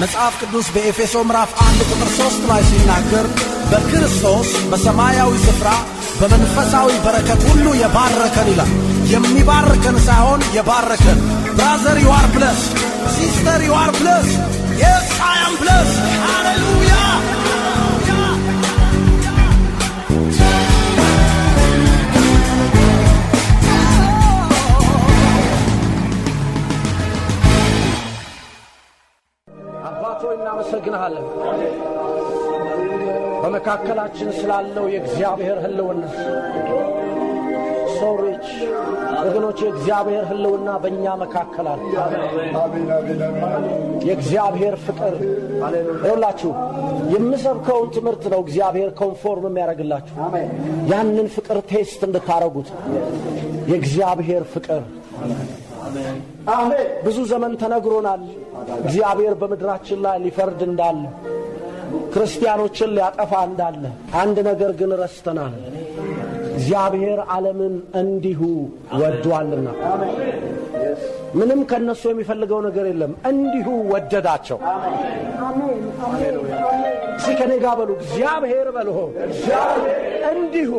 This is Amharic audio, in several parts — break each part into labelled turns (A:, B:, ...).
A: መጽሐፍ ቅዱስ በኤፌሶ ምዕራፍ 1 ቁጥር 3 ላይ ሲናገር በክርስቶስ በሰማያዊ ስፍራ በመንፈሳዊ በረከት ሁሉ የባረከን ይላል። የሚባርከን ሳይሆን የባረከን። ብራዘር you are blessed, sister you are blessed, yes I am blessed. Hallelujah. እናመሰግናለን በመካከላችን ስላለው የእግዚአብሔር ህልውና ሶሪች ወገኖች የእግዚአብሔር ህልውና በእኛ መካከል አለ። የእግዚአብሔር ፍቅር ይኸውላችሁ የምሰብከውን ትምህርት ነው እግዚአብሔር ኮንፎርም የሚያደርግላችሁ ያንን ፍቅር ቴስት እንድታረጉት የእግዚአብሔር ፍቅር አሜን። ብዙ ዘመን ተነግሮናል እግዚአብሔር በመድራችን ላይ ሊፈርድ እንዳለ ክርስቲያኖችን ሊያጠፋ እንዳለ። አንድ ነገር ግን ረስተናል። እግዚአብሔር ዓለምን እንዲሁ ወዷልና ምንም ከነሱ የሚፈልገው ነገር የለም። እንዲሁ ወደዳቸው። አሜን ሃሌሉያ። ሲከነጋ በሉ እግዚአብሔር በሉ እንዲሁ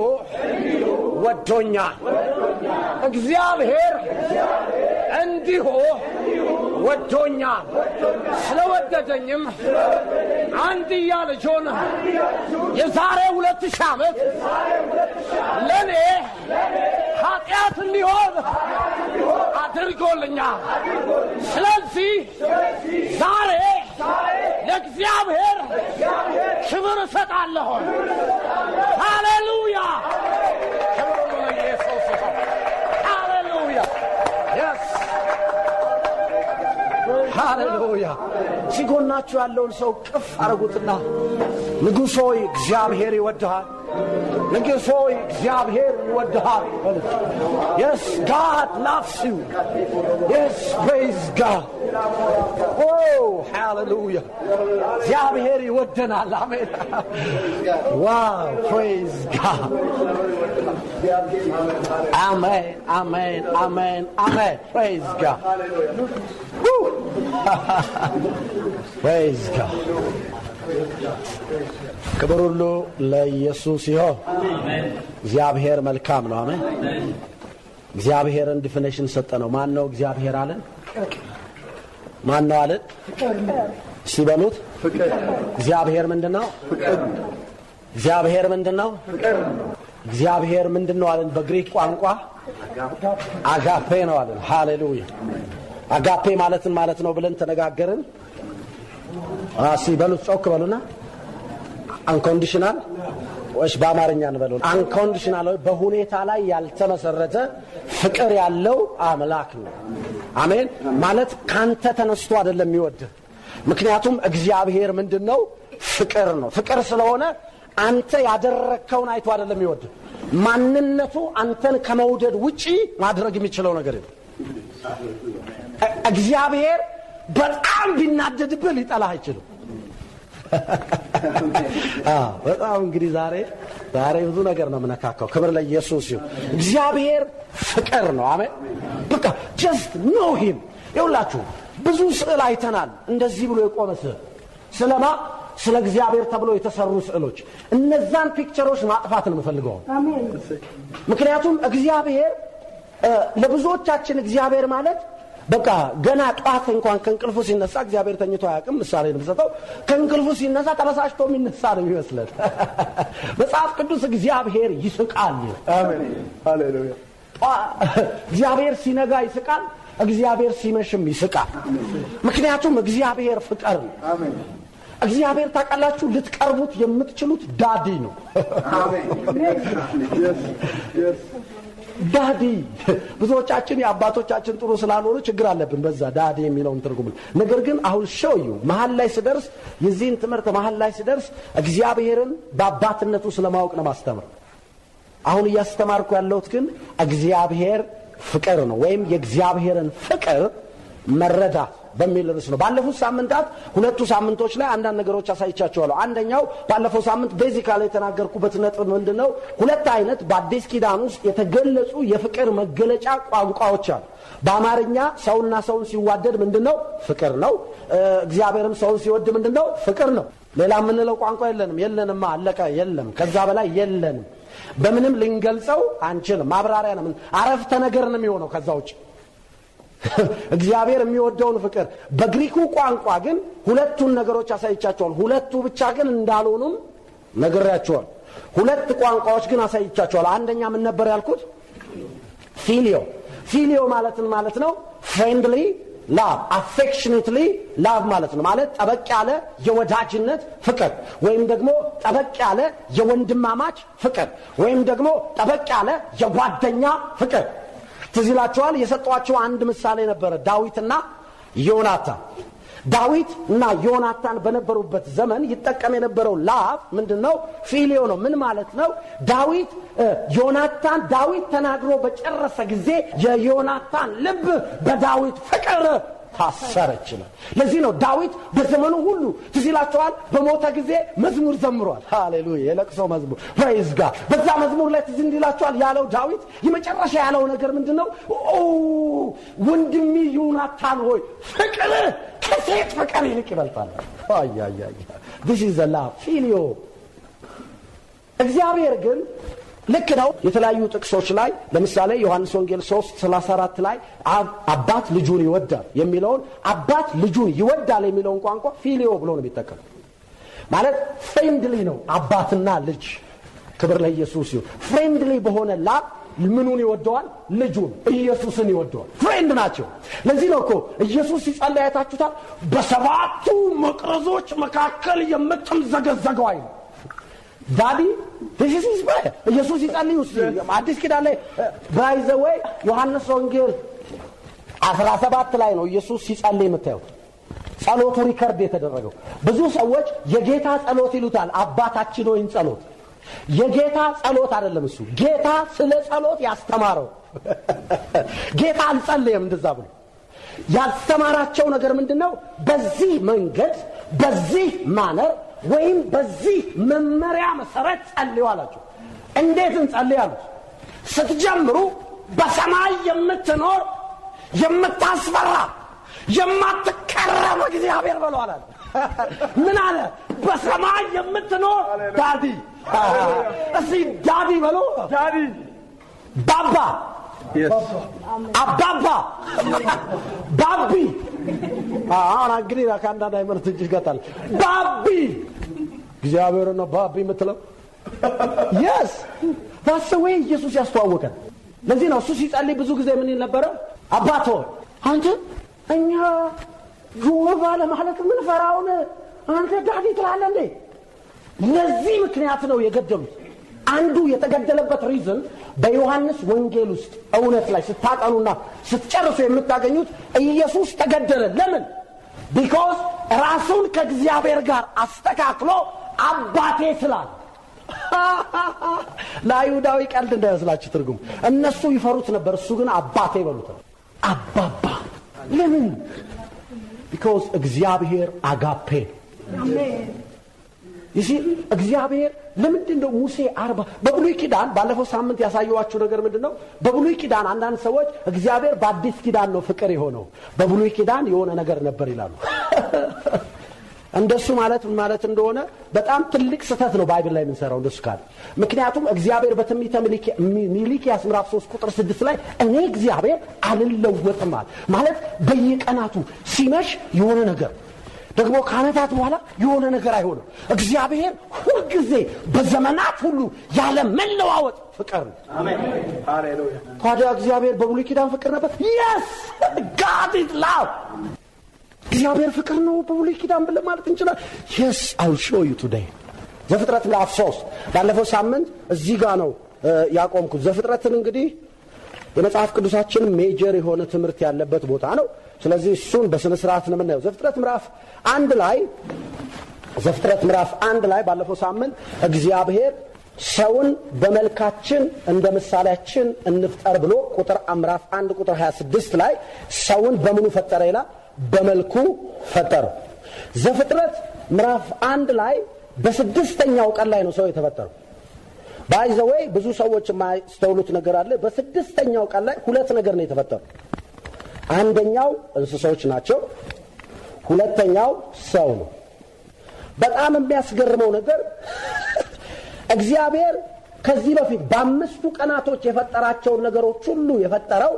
A: ወዶኛል። እግዚአብሔር እንዲሁ ወዶኛል። ስለወደደኝም አንድያ ልጁን የዛሬ 2000 ዓመት ለኔ ኃጢአት እንዲሆን አድርጎልኛል። ስለዚህ ዛሬ ለእግዚአብሔር ክብር እሰጣለሁ። ሃሌሉያ። ክብር ለኢየሱስ ይሁን። ሃሌሉያ። yes ሃሌሉያ። ሲጎናችሁ ያለውን ሰው ቅፍ አርጉትና ንጉሥ ሆይ እግዚአብሔር ይወድሃል። ንጉሥ ሆይ እግዚአብሔር ይወድሃል። yes God loves you. yes praise God. oh hallelujah. እግዚአብሔር ይወደናል። አሜን። wow praise God. amen amen amen amen praise God. praise God. ክብር ሁሉ ለኢየሱስ ይሁን። እግዚአብሔር መልካም ነው። አሜን። እግዚአብሔርን ዲፊኒሽን ሰጠነው። ማን ነው እግዚአብሔር አለን? ማን ነው አለን? ሲበሉት ፍቅር። እግዚአብሔር ምንድነው? ፍቅር። እግዚአብሔር ምንድነው? ፍቅር። እግዚአብሔር ምንድነው አለን? በግሪክ ቋንቋ አጋፔ ነው አለን። ሃሌሉያ። አጋፔ ማለት ነው ብለን ተነጋገርን። ሲበሉት ጮክ በሉና አንኮንዲሽናል ወይስ በአማርኛ እንበለው አንኮንዲሽናል በሁኔታ ላይ ያልተመሰረተ ፍቅር ያለው አምላክ ነው። አሜን። ማለት ካንተ ተነስቶ አይደለም የሚወድህ። ምክንያቱም እግዚአብሔር ምንድነው? ፍቅር ነው። ፍቅር ስለሆነ አንተ ያደረከውን አይቶ አይደለም የሚወድህ። ማንነቱ አንተን ከመውደድ ውጪ ማድረግ የሚችለው ነገር የለም። እግዚአብሔር በጣም ቢናደድብህ ሊጠላህ አይችልም። በጣም እንግዲህ ዛሬ ብዙ ነገር ነው የምነካካው። ክብር ለኢየሱስ ይሁን። እግዚአብሔር ፍቅር ነው። አሜን። በቃ just know him። ይኸውላችሁ ብዙ ስዕል አይተናል። እንደዚህ ብሎ የቆመ ስዕል ስለ እግዚአብሔር ተብሎ የተሰሩ ስዕሎች፣ እነዛን ፒክቸሮች ማጥፋት ነው የምፈልገው። አሜን። ምክንያቱም እግዚአብሔር ለብዙዎቻችን እግዚአብሔር ማለት በቃ ገና ጧት እንኳን ከእንቅልፉ ሲነሳ እግዚአብሔር ተኝቶ አያውቅም። ምሳሌ ነው የምሰጠው። ከእንቅልፉ ሲነሳ ተበሳጭቶ የሚነሳ ነው የሚመስለን። መጽሐፍ ቅዱስ እግዚአብሔር ይስቃል። አሜን ሃሌሉያ። እግዚአብሔር ሲነጋ ይስቃል፣ እግዚአብሔር ሲመሽም ይስቃል። ምክንያቱም እግዚአብሔር ፍቅር ነው። አሜን። እግዚአብሔር ታውቃላችሁ ልትቀርቡት የምትችሉት ዳዲ ነው። አሜን yes ዳዲ። ብዙዎቻችን የአባቶቻችን ጥሩ ስላልሆኑ ችግር አለብን በዛ ዳዲ የሚለውን ትርጉም። ነገር ግን አሁን ሾዩ መሃል ላይ ሲደርስ የዚህን ትምህርት መሃል ላይ ሲደርስ እግዚአብሔርን በአባትነቱ ስለማወቅ ነው ማስተማር። አሁን እያስተማርኩ ያለሁት ግን እግዚአብሔር ፍቅር ነው፣ ወይም የእግዚአብሔርን ፍቅር መረዳት በሚል ርዕስ ነው። ባለፉት ሳምንታት ሁለቱ ሳምንቶች ላይ አንዳንድ ነገሮች አሳይቻችኋለሁ። አንደኛው ባለፈው ሳምንት ቤዚካሊ የተናገርኩበት ነጥብ ምንድነው? ሁለት አይነት በአዲስ ኪዳን ውስጥ የተገለጹ የፍቅር መገለጫ ቋንቋዎች አሉ። በአማርኛ ሰውና ሰውን ሲዋደድ ምንድነው? ፍቅር ነው። እግዚአብሔርም ሰውን ሲወድ ምንድነው? ፍቅር ነው። ሌላ የምንለው ቋንቋ የለንም። አለቀ። የለም፣ ከዛ በላይ የለንም። በምንም ልንገልጸው አንችልም። ማብራሪያ ነው፣ አረፍተ ነገር ነው የሚሆነው ከዛ ውጭ። እግዚአብሔር የሚወደውን ፍቅር በግሪኩ ቋንቋ ግን ሁለቱን ነገሮች አሳይቻቸዋል። ሁለቱ ብቻ ግን እንዳልሆኑም ነግሬያቸዋል። ሁለት ቋንቋዎች ግን አሳይቻቸዋል። አንደኛ ምን ነበር ያልኩት? ፊሊዮ ማለት ነው ፍሬንድሊ ላቭ፣ አፌክሽኔትሊ ላቭ ማለት ነው። ማለት ጠበቅ ያለ የወዳጅነት ፍቅር ወይም ደግሞ ጠበቅ ያለ የወንድማማች ፍቅር ወይም ደግሞ ጠበቅ ያለ የጓደኛ ፍቅር። ትዝ ይላችኋል፣ የሰጧቸው አንድ ምሳሌ ነበረ፣ ዳዊትና ዮናታን። ዳዊት እና ዮናታን በነበሩበት ዘመን ይጠቀም የነበረው ላቭ ምንድነው? ፊሊዮ ነው። ምን ማለት ነው? ዳዊት ተናግሮ በጨረሰ ጊዜ የዮናታን ልብ በዳዊት ፍቅር ታሰረች ነው። ለዚህ ነው ዳዊት በዘመኑ ሁሉ ትዝ ይላችኋል፣ በሞተ ጊዜ መዝሙር ዘምሯል። ሃሌሉያ! የለቅሶ መዝሙር ፕሬዝ ጋድ። በዛ መዝሙር ላይ ትዝ እንዲላችኋል ያለው ዳዊት የመጨረሻ ያለው ነገር ምንድነው? ወንድሜ ዮናታን ሆይ ፍቅር ከሴት ፍቅር ይልቅ ይበልጣል። this is the love filio። እግዚአብሔር ግን ልክ ነው። የተለያዩ ጥቅሶች ላይ ለምሳሌ ዮሐንስ ወንጌል 3:34 ላይ አባት ልጁን ይወዳል የሚለውን አባት ልጁን ይወዳል የሚለውን ቋንቋ ፊሊዮ ብሎ ነው የሚጠቀመው። ማለት ፍሬንድሊ ነው አባትና ልጅ። ክብር ለኢየሱስ ይሁን። ፍሬንድሊ በሆነ ላብ ምኑን ይወደዋል? ልጁን ኢየሱስን ይወደዋል። ፍሬንድ ናቸው። ለዚህ ነው እኮ ኢየሱስ ሲጸልይ አይታችሁታል። በሰባቱ መቅረዞች መካከል የምትምዘገዘገው አይደል? ዳዲ this is his prayer። ኢየሱስ ይጸልይ ውስጥ አዲስ ኪዳን ላይ by the way ዮሐንስ ወንጌል 17 ላይ ነው ኢየሱስ ሲጸልይ የምታዩት። ጸሎቱ ሪከርድ የተደረገው ብዙ ሰዎች የጌታ ጸሎት ይሉታል። አባታችን ሆይ ጸሎት የጌታ ጸሎት አይደለም እሱ። ጌታ ስለ ጸሎት ያስተማረው ጌታ አልጸለየም እንደዛ ብሎ ያስተማራቸው ነገር ምንድነው? በዚህ መንገድ በዚህ ማነር ወይም በዚህ መመሪያ መሰረት ጸልዩ አላቸው። እንዴት እንጸልይ አሉት? ስትጀምሩ በሰማይ የምትኖር የምታስፈራ የማትቀረብ እግዚአብሔር በለው አለ። ምን አለ? በሰማይ የምትኖር ዳዲ። እስቲ ዳዲ በለው። ዳዲ ባባ አባባ ባቢ። አሁን እንግዲህ ከአንዳንድ ሃይማኖት እጅ ይገጣል። ባቢ እግዚአብሔር ነው ባቢ የምትለው። yes that's the way ኢየሱስ ያስተዋወቀን። ለዚህ ነው እሱ ሲጸልይ ብዙ ጊዜ ምን ይል ነበረ? አባት ሆይ አንተ እኛ ጆሮ ባለ ማለት ምን ፈራውን አንተ ዳዲ ትላለህ እንዴ? ለዚህ ምክንያት ነው የገደሉት። አንዱ የተገደለበት ሪዝን በዮሐንስ ወንጌል ውስጥ እውነት ላይ ስታጠኑና ስትጨርሱ የምታገኙት ኢየሱስ ተገደለ። ለምን? because ራሱን ከእግዚአብሔር ጋር አስተካክሎ አባቴ ስላለ። ለአይሁዳዊ ቀልድ እንዳይመስላችሁ ትርጉም። እነሱ ይፈሩት ነበር፣ እሱ ግን አባቴ ይበሉት። አባባ። ለምን? because እግዚአብሔር አጋፔ። አሜን። ይሄ እግዚአብሔር ለምንድነው ሙሴ 40 በብሉይ ኪዳን ባለፈው ሳምንት ያሳየዋችሁ ነገር ምንድነው? በብሉይ ኪዳን አንዳንድ ሰዎች እግዚአብሔር በአዲስ ኪዳን ነው ፍቅር የሆነው፣ በብሉይ ኪዳን የሆነ ነገር ነበር ይላሉ። እንደሱ ማለት እንደሆነ በጣም ትልቅ ስህተት ነው ባይብል ላይ የምንሰራው እንደሱ ካለ። ምክንያቱም እግዚአብሔር በትንቢተ ሚልክያስ ምዕራፍ 3 ቁጥር 6 ላይ እኔ እግዚአብሔር አልለወጥም ማለት በየቀናቱ ሲመሽ የሆነ ነገር ደግሞ ከዓመታት በኋላ የሆነ ነገር አይሆንም። እግዚአብሔር ሁልጊዜ በዘመናት ሁሉ ያለ መለዋወጥ ፍቅር ነው። አሜን ሃሌሉያ። ታዲያ እግዚአብሔር በብሉይ ኪዳን ፍቅር ነበር? yes god is love። እግዚአብሔር ፍቅር ነው በብሉይ ኪዳን ብለን ማለት እንችላለን? yes I'll show you today። ዘፍጥረት ምዕራፍ 3 ባለፈው ሳምንት እዚህ ጋር ነው ያቆምኩት። ዘፍጥረትን እንግዲህ የመጽሐፍ ቅዱሳችን ሜጀር የሆነ ትምህርት ያለበት ቦታ ነው። ስለዚህ እሱን በስነ ስርዓት ነው የምናየው። ዘፍጥረት ምዕራፍ 1 ላይ ባለፈው ሳምንት እግዚአብሔር ሰውን በመልካችን እንደ ምሳሌያችን እንፍጠር ብሎ ምዕራፍ 1 ቁጥር 26 ላይ ሰውን በምኑ ፈጠረ ይላል? በመልኩ ፈጠረው። ዘፍጥረት ምዕራፍ 1 ላይ በስድስተኛው ቀን ላይ ነው ሰው የተፈጠረው። ባይዘወይ ብዙ ሰዎች የማይስተውሉት ነገር አለ። በስድስተኛው ቀን ላይ ሁለት ነገር ነው የተፈጠረው። አንደኛው እንስሳዎች ናቸው፣ ሁለተኛው ሰው ነው። በጣም የሚያስገርመው ነገር እግዚአብሔር ከዚህ በፊት በአምስቱ ቀናቶች የፈጠራቸውን ነገሮች ሁሉ የፈጠረው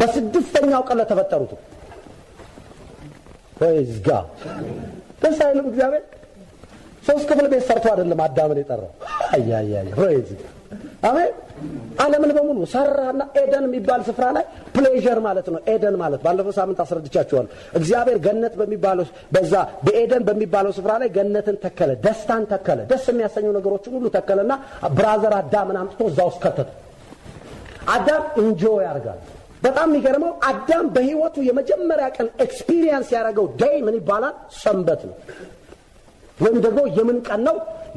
A: በስድስተኛው ቀን ለተፈጠሩት። praise God ደስ አይልም? እግዚአብሔር ሶስት ክፍል ቤት ሰርቶ አይደለም አዳምን የጠራው። አያያያ praise God አሜን። ዓለምን በሙሉ ሰራና ኤደን የሚባል ስፍራ ላይ ፕሌዠር ማለት ነው። ኤደን ማለት ባለፈው ሳምንት አስረድቻችኋለሁ። እግዚአብሔር ገነት በሚባለው በዛ በኤደን በሚባለው ስፍራ ላይ ገነትን ተከለ፣ ደስታን ተከለ፣ ደስ የሚያሰኙ ነገሮችን ሁሉ ተከለና ብራዘር አዳምን አምጥቶ እዛ ውስጥ ከተተ። አዳም ኢንጆይ ያደርጋል። በጣም የሚገርመው አዳም በህይወቱ የመጀመሪያ ቀን ኤክስፒሪየንስ ያደረገው ዴይ ምን ይባላል? ሰንበት ነው። ወይም ደግሞ የምን ቀን ነው?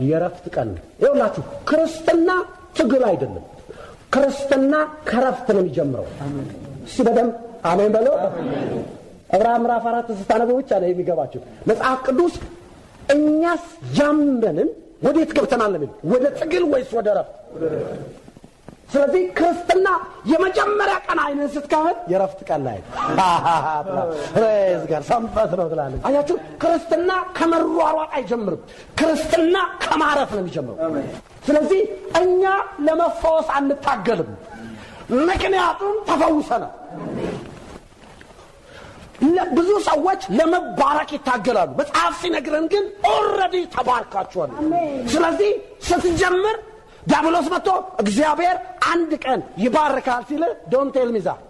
A: የረፍት ቀን ነው። ይኸውላችሁ ክርስትና ትግል አይደለም። ክርስትና ከረፍት ነው የሚጀምረው። እሺ በደም አሜን በለው። ዕብራውያን ምዕራፍ 4 ስታነቡ ብቻ ነው የሚገባችሁ። መጽሐፍ ቅዱስ እኛስ ያመንን ወዴት ገብተናል ነው? ወደ ትግል ወይስ ወደ ረፍት? ስለዚህ ክርስትና የመጀመሪያ ቀን አይነን ስትካፈል የረፍት ቀን ላይ ሬዝ ጋር ሰንበት ነው ትላለች። አያችሁ ክርስትና ከመሯሯጥ አይጀምርም። ክርስትና ከማረፍ ነው የሚጀምረው። ስለዚህ እኛ ለመፈወስ አንታገልም፣ ምክንያቱም ተፈውሰናል። ብዙ ሰዎች ለመባረክ ይታገላሉ። መጽሐፍ ሲነግረን ግን ኦልሬዲ ተባርካችኋል። ስለዚህ ስትጀምር ዲያብሎስ መጥቶ እግዚአብሔር አንድ ቀን ይባርካል ሲል ዶንት ቴል ሚ ዛት።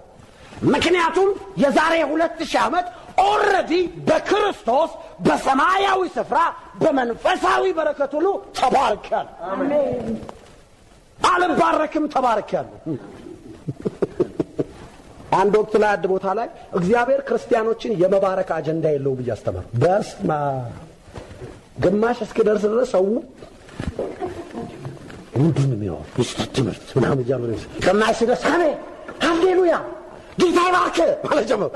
A: ምክንያቱም የዛሬ 2000 ዓመት ኦልሬዲ በክርስቶስ በሰማያዊ ስፍራ በመንፈሳዊ በረከት ሁሉ ተባርካል። አሜን። አልባረክም ተባርካል። አንድ ወቅት ላይ አንድ ቦታ ላይ እግዚአብሔር ክርስቲያኖችን የመባረክ አጀንዳ የለውም ብዬ አስተማርኩ። በስማ ግማሽ እስኪደርስ ድረስ ሰው ምንድን ነው ትምህርት ምናምን እያሉ ነው ግማሽ ድረስ አሜን ሃሌሉያ ጌታ ይባርክ ማለት ጀመሩ።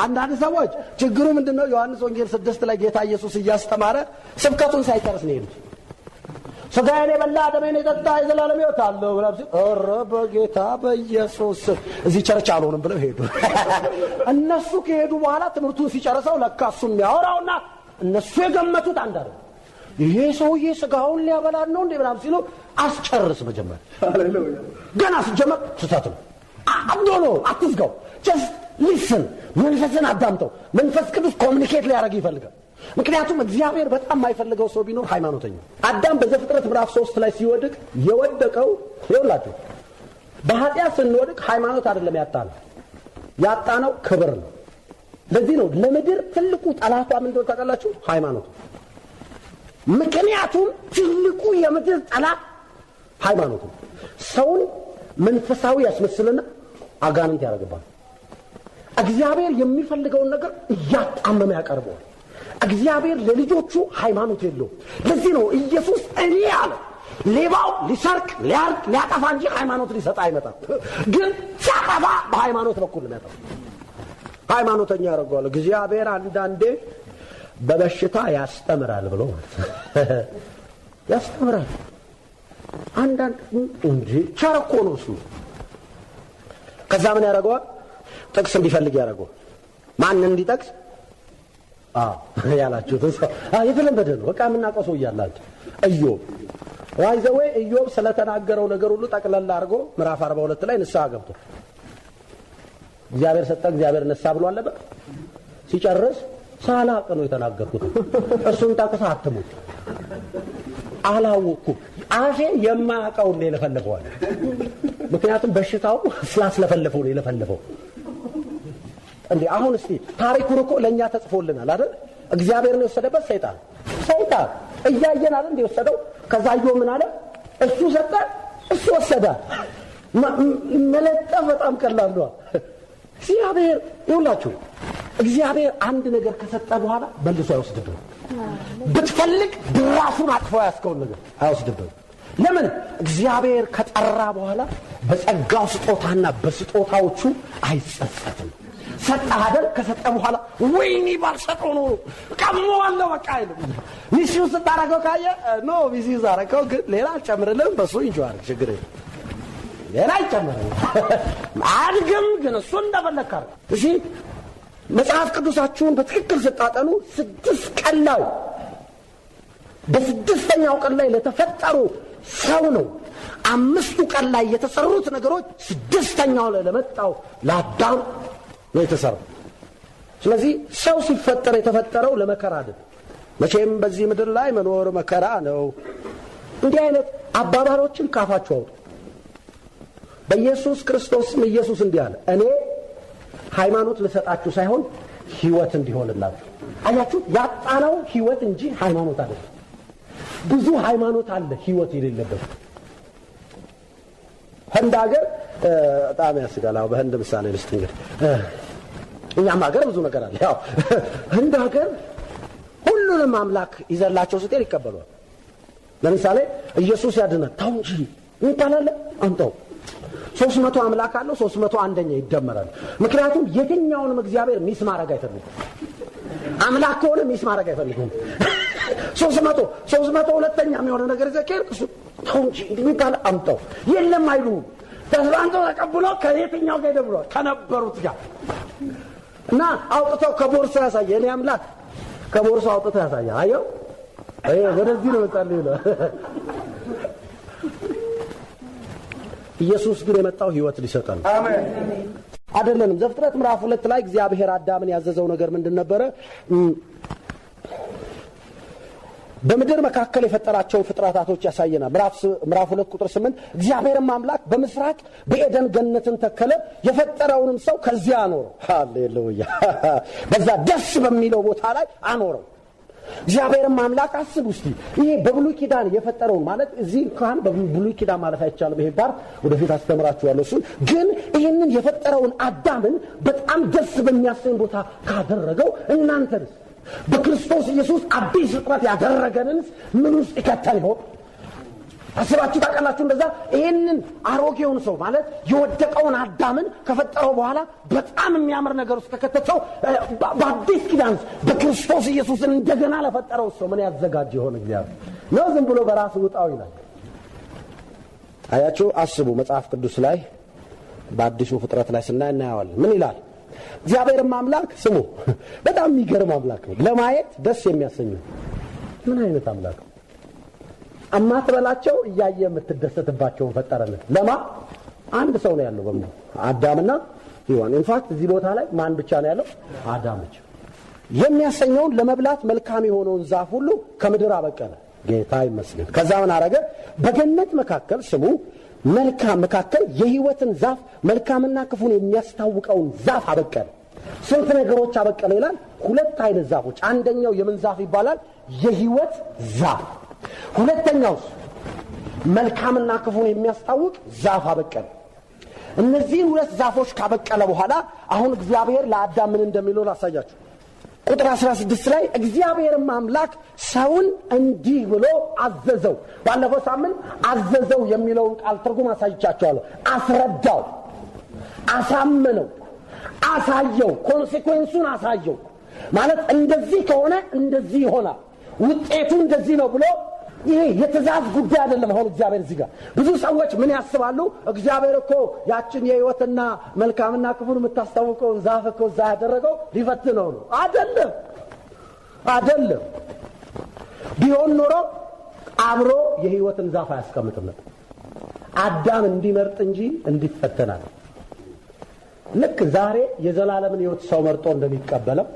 A: አንዳንድ ሰዎች ችግሩ ምንድነው? ዮሐንስ ወንጌል 6 ላይ ጌታ ኢየሱስ እያስተማረ ስብከቱን ሳይጨርስ ነው የሄዱት። ስጋዬን የበላ ደሜን የጠጣ የዘላለም ሕይወት አለው ብለው ኧረ በጌታ በኢየሱስ እዚህ ቸርች አልሆንም ብለው ሄዱ። እነሱ ከሄዱ በኋላ ትምህርቱን ሲጨርሰው ለካ እሱ የሚያወራውና እነሱ የገመቱት አንድ አይደለም። ይሄ ሰውዬ ስጋውን ሊያበላን ነው እንዴ ብላም ሲሉ አስጨርስ መጀመር ገና ሲጀመር ስህተት ነው። አብዶሎ አትዝጋው። ጀስት ሊስን መንፈስን አዳምጠው። መንፈስ ቅዱስ ኮሙኒኬት ሊያደርግ ይፈልጋል። ምክንያቱም እግዚአብሔር በጣም የማይፈልገው ሰው ቢኖር ሃይማኖተኛ። አዳም በዘፍጥረት ምዕራፍ 3 ላይ ሲወድቅ የወደቀው ይኸውላችሁ በኃጢአት ስንወድቅ ሃይማኖት አይደለም ያጣነው ክብር ነው። ለዚህ ነው ለምድር ትልቁ ጠላቷ ምን እንደሆነ ታውቃላችሁ? ሃይማኖት። ምክንያቱም ትልቁ የምድር ጠላት ሃይማኖት ነው። ሰውን መንፈሳዊ ያስመስልና አጋንንት ያደርጋል። እግዚአብሔር የሚፈልገውን ነገር እያጣመመ ያቀርበዋል። እግዚአብሔር ለልጆቹ ሃይማኖት የለውም። ለዚህ ነው ኢየሱስ እኔ አለ ሌባው ሊሰርቅ ሊያርቅ ሊያጠፋ እንጂ ሃይማኖት ሊሰጥ አይመጣም። ግን ሲያጠፋ በሃይማኖት በኩል ነው ያጠፋ። ሃይማኖተኛ ያደርገዋል። እግዚአብሔር አንዳንዴ በበሽታ ያስተምራል ብሎ ያስተምራል። አንዳንድ እንጂ ቸርኮ ነው እሱ። ከዛ ምን ያደርገዋል? ጥቅስ እንዲፈልግ ያደርገዋል። ማን እንዲጠቅስ ያላችሁት የተለመደ ነው። በቃ የምናውቀው ሰው እያላችሁ ኢዮብ ዋይዘዌ ኢዮብ ስለተናገረው ነገር ሁሉ ጠቅለል አድርጎ ምዕራፍ 42 ላይ ንስሐ ገብቶ እግዚአብሔር ሰጠ እግዚአብሔር ነሳ ብሎ አለበት። ሲጨርስ ሳላቅ ነው የተናገርኩት። እሱን ታቀሳ አትሙት አላወኩም። አፌ የማያውቀው ነው የለፈለፈው አለ። ምክንያቱም በሽታው ስላስለፈለፈው ነው የለፈለፈው። እንዴ አሁን እስቲ ታሪኩን እኮ ለኛ ተጽፎልናል አይደል? እግዚአብሔር ነው የወሰደበት ሰይጣን እያየን አይደል እንደ ወሰደው። ከዛ ኢዮብ ምን አለ? እሱ ሰጠ እሱ ወሰደ። መለጠፍ በጣም ቀላል ነው። እግዚአብሔር ይውላችሁ እግዚአብሔር አንድ ነገር ከሰጠ በኋላ መልሶ አይወስድብህም። ብትፈልግ ድራሹን አጥፎ ያስከውን ነገር አይወስድብህም። ለምን? እግዚአብሔር ከጠራ በኋላ በጸጋው ስጦታና በስጦታዎቹ አይጸጸትም። ሰጣደል ከሰጠ በኋላ ወይኔ ባልሰጠው ነው ቀሞዋለሁ በቃ አይደለም ሚስዩ ስታረገው ካየ ኖ ሚስዩ ዛረከው ግን ሌላ ጨምርልን በሱ እንጆር ችግር ሌላ ጨምርልን አድግም ግን እሱ እንደፈለከው እሺ መጽሐፍ ቅዱሳችሁን በትክክል ስታጠኑ 6 ቀን ላይ በስድስተኛው ቀን ላይ ለተፈጠሩ ሰው ነው 5 ቀን ላይ የተሰሩት ነገሮች 6ኛው ላይ ለመጣው ለአዳም ነው የተሰራው ስለዚህ ሰው ሲፈጠር የተፈጠረው ለመከራ አይደል መቼም በዚህ ምድር ላይ መኖር መከራ ነው እንዲህ አይነት አባባሎችን ካፋችሁ አውጡ በኢየሱስ ክርስቶስም ኢየሱስ እንዲህ አለ እኔ ሃይማኖት ልሰጣችሁ ሳይሆን ህይወት እንዲሆንላችሁ አያችሁ ያጣነው ህይወት እንጂ ሃይማኖት አይደለም ብዙ ሃይማኖት አለ ህይወት የሌለበት ህንድ ሀገር በጣም ያስጋል በህንድ ምሳሌ ልስጥ እንግዲህ እኛም ሀገር ብዙ ነገር አለ ያው ህንድ ሀገር ሁሉንም አምላክ ይዘላቸው ስትል ይቀበሏል ለምሳሌ ኢየሱስ ያድናል ታው እንጂ ይባላል አንተው 300 አምላክ አለው 301ኛ ይደመራል ምክንያቱም የትኛውንም እግዚአብሔር ሚስ ማድረግ አይፈልግም አምላክ ከሆነ ሚስ ማድረግ አይፈልግም 300 ሁለተኛ የሚሆነ ነገር ዘከር ታውጂ እንዲባል አምጣው የለም አይሉ ተስራንተው ተቀብሎ ከየትኛው ጋር ደብሎ ከነበሩት ጋር እና አውጥተው ከቦርሳ ያሳየ እኔ አምላክ ከቦርሳ አውጥተው ያሳየ አየው ወደዚህ ነው መጣልኝ ነው ኢየሱስ ግን የመጣው ህይወት ሊሰጠን አሜን አይደለም ዘፍጥረት ምዕራፍ 2 ላይ እግዚአብሔር አዳምን ያዘዘው ነገር ምንድን ነበር በምድር መካከል የፈጠራቸው ፍጥረታቶች ያሳየናል ምዕራፍ 2 ቁጥር 8 እግዚአብሔርም አምላክ በምስራቅ በኤደን ገነትን ተከለ የፈጠረውንም ሰው ከዚያ አኖረው ሃሌሉያ በዛ ደስ በሚለው ቦታ ላይ አኖረው እግዚአብሔርም አምላክ አስቡ እስቲ ይሄ በብሉይ ኪዳን የፈጠረው ማለት እዚህ እንኳን በብሉይ ኪዳን ማለት አይቻልም ይሄ ባር ወደፊት አስተምራችኋለሁ እሱ ግን ይሄንን የፈጠረውን አዳምን በጣም ደስ በሚያሰኝ ቦታ ካደረገው እናንተስ በክርስቶስ ኢየሱስ አዲስ ፍጥረት ያደረገንን ምን ውስጥ ይከተል ይሆን አስባችሁ ታውቃላችሁ እንደዛ ይሄንን አሮጌውን ሰው ማለት የወደቀውን አዳምን ከፈጠረው በኋላ በጣም የሚያምር ነገር ውስጥ ከከተተው በአዲስ ኪዳን በክርስቶስ ኢየሱስ እንደገና ለፈጠረው ሰው ምን ያዘጋጅ ይሆን እግዚአብሔር ነው ዝም ብሎ በራሱ ውጣው ይላል አያችሁ አስቡ መጽሐፍ ቅዱስ ላይ በአዲሱ ፍጥረት ላይ ስናያለን ምን ይላል እግዚአብሔርም አምላክ ስሙ በጣም የሚገርም አምላክ ነው ለማየት ደስ የሚያሰኝ ምን አይነት አምላክ አማትበላቸው እያየ የምትደሰትባቸው ፈጠረልን ለማ አንድ ሰው ነው ያለው በመሆኑ አዳምና ሔዋን ኢንፋክት እዚህ ቦታ ላይ ማን ብቻ ነው ያለው አዳም ብቻ የሚያሰኘው ለመብላት መልካም የሆነውን ዛፍ ሁሉ ከምድር አበቀለ ጌታ ይመስገን ከዛ ምን አረገ በገነት መካከል ስሙ መልካም መካከል የሕይወትን ዛፍ መልካምና ክፉን የሚያስታውቀውን ዛፍ አበቀለ ስንት ነገሮች አበቀለ ይላል 2 አይነት ዛፎች አንደኛው የምን ዛፍ ይባላል የሕይወት ዛፍ ሁለተኛው መልካምና ክፉን የሚያስታውቅ ዛፍ አበቀለ እነዚህ 2 ዛፎች ካበቀለ በኋላ አሁን እግዚአብሔር ለአዳም ምን እንደሚለው ላሳያችሁ ቁጥር 16 ላይ እግዚአብሔርም አምላክ ሰውን እንዲህ ብሎ አዘዘው ባለፈው ሳምንት አዘዘው የሚለውን ቃል ትርጉም አሳይቻችኋለሁ አስረዳው አሳመነው አሳየው ኮንሲኩዌንሱን አሳየው ማለት እንደዚህ ከሆነ እንደዚህ ይሆናል ውጤቱ እንደዚህ ነው ብሎ ይሄ የትእዛዝ ጉዳይ አይደለም አሁን እግዚአብሔር እዚህ ጋር ብዙ ሰዎች ምን ያስባሉ እግዚአብሔር እኮ ያችን የሕይወትና መልካምና ክፉን የምታስተዋውቀው ዛፍ እኮ እዛ ያደረገው ሊፈትነው ነው አይደለም ቢሆን ኖሮ አብሮ የሕይወትን ዛፍ አያስቀምጥም አዳም እንዲመርጥ እንጂ እንዲፈተናል ልክ ዛሬ የዘላለምን ሕይወት ሰው መርጦ እንደሚቀበለው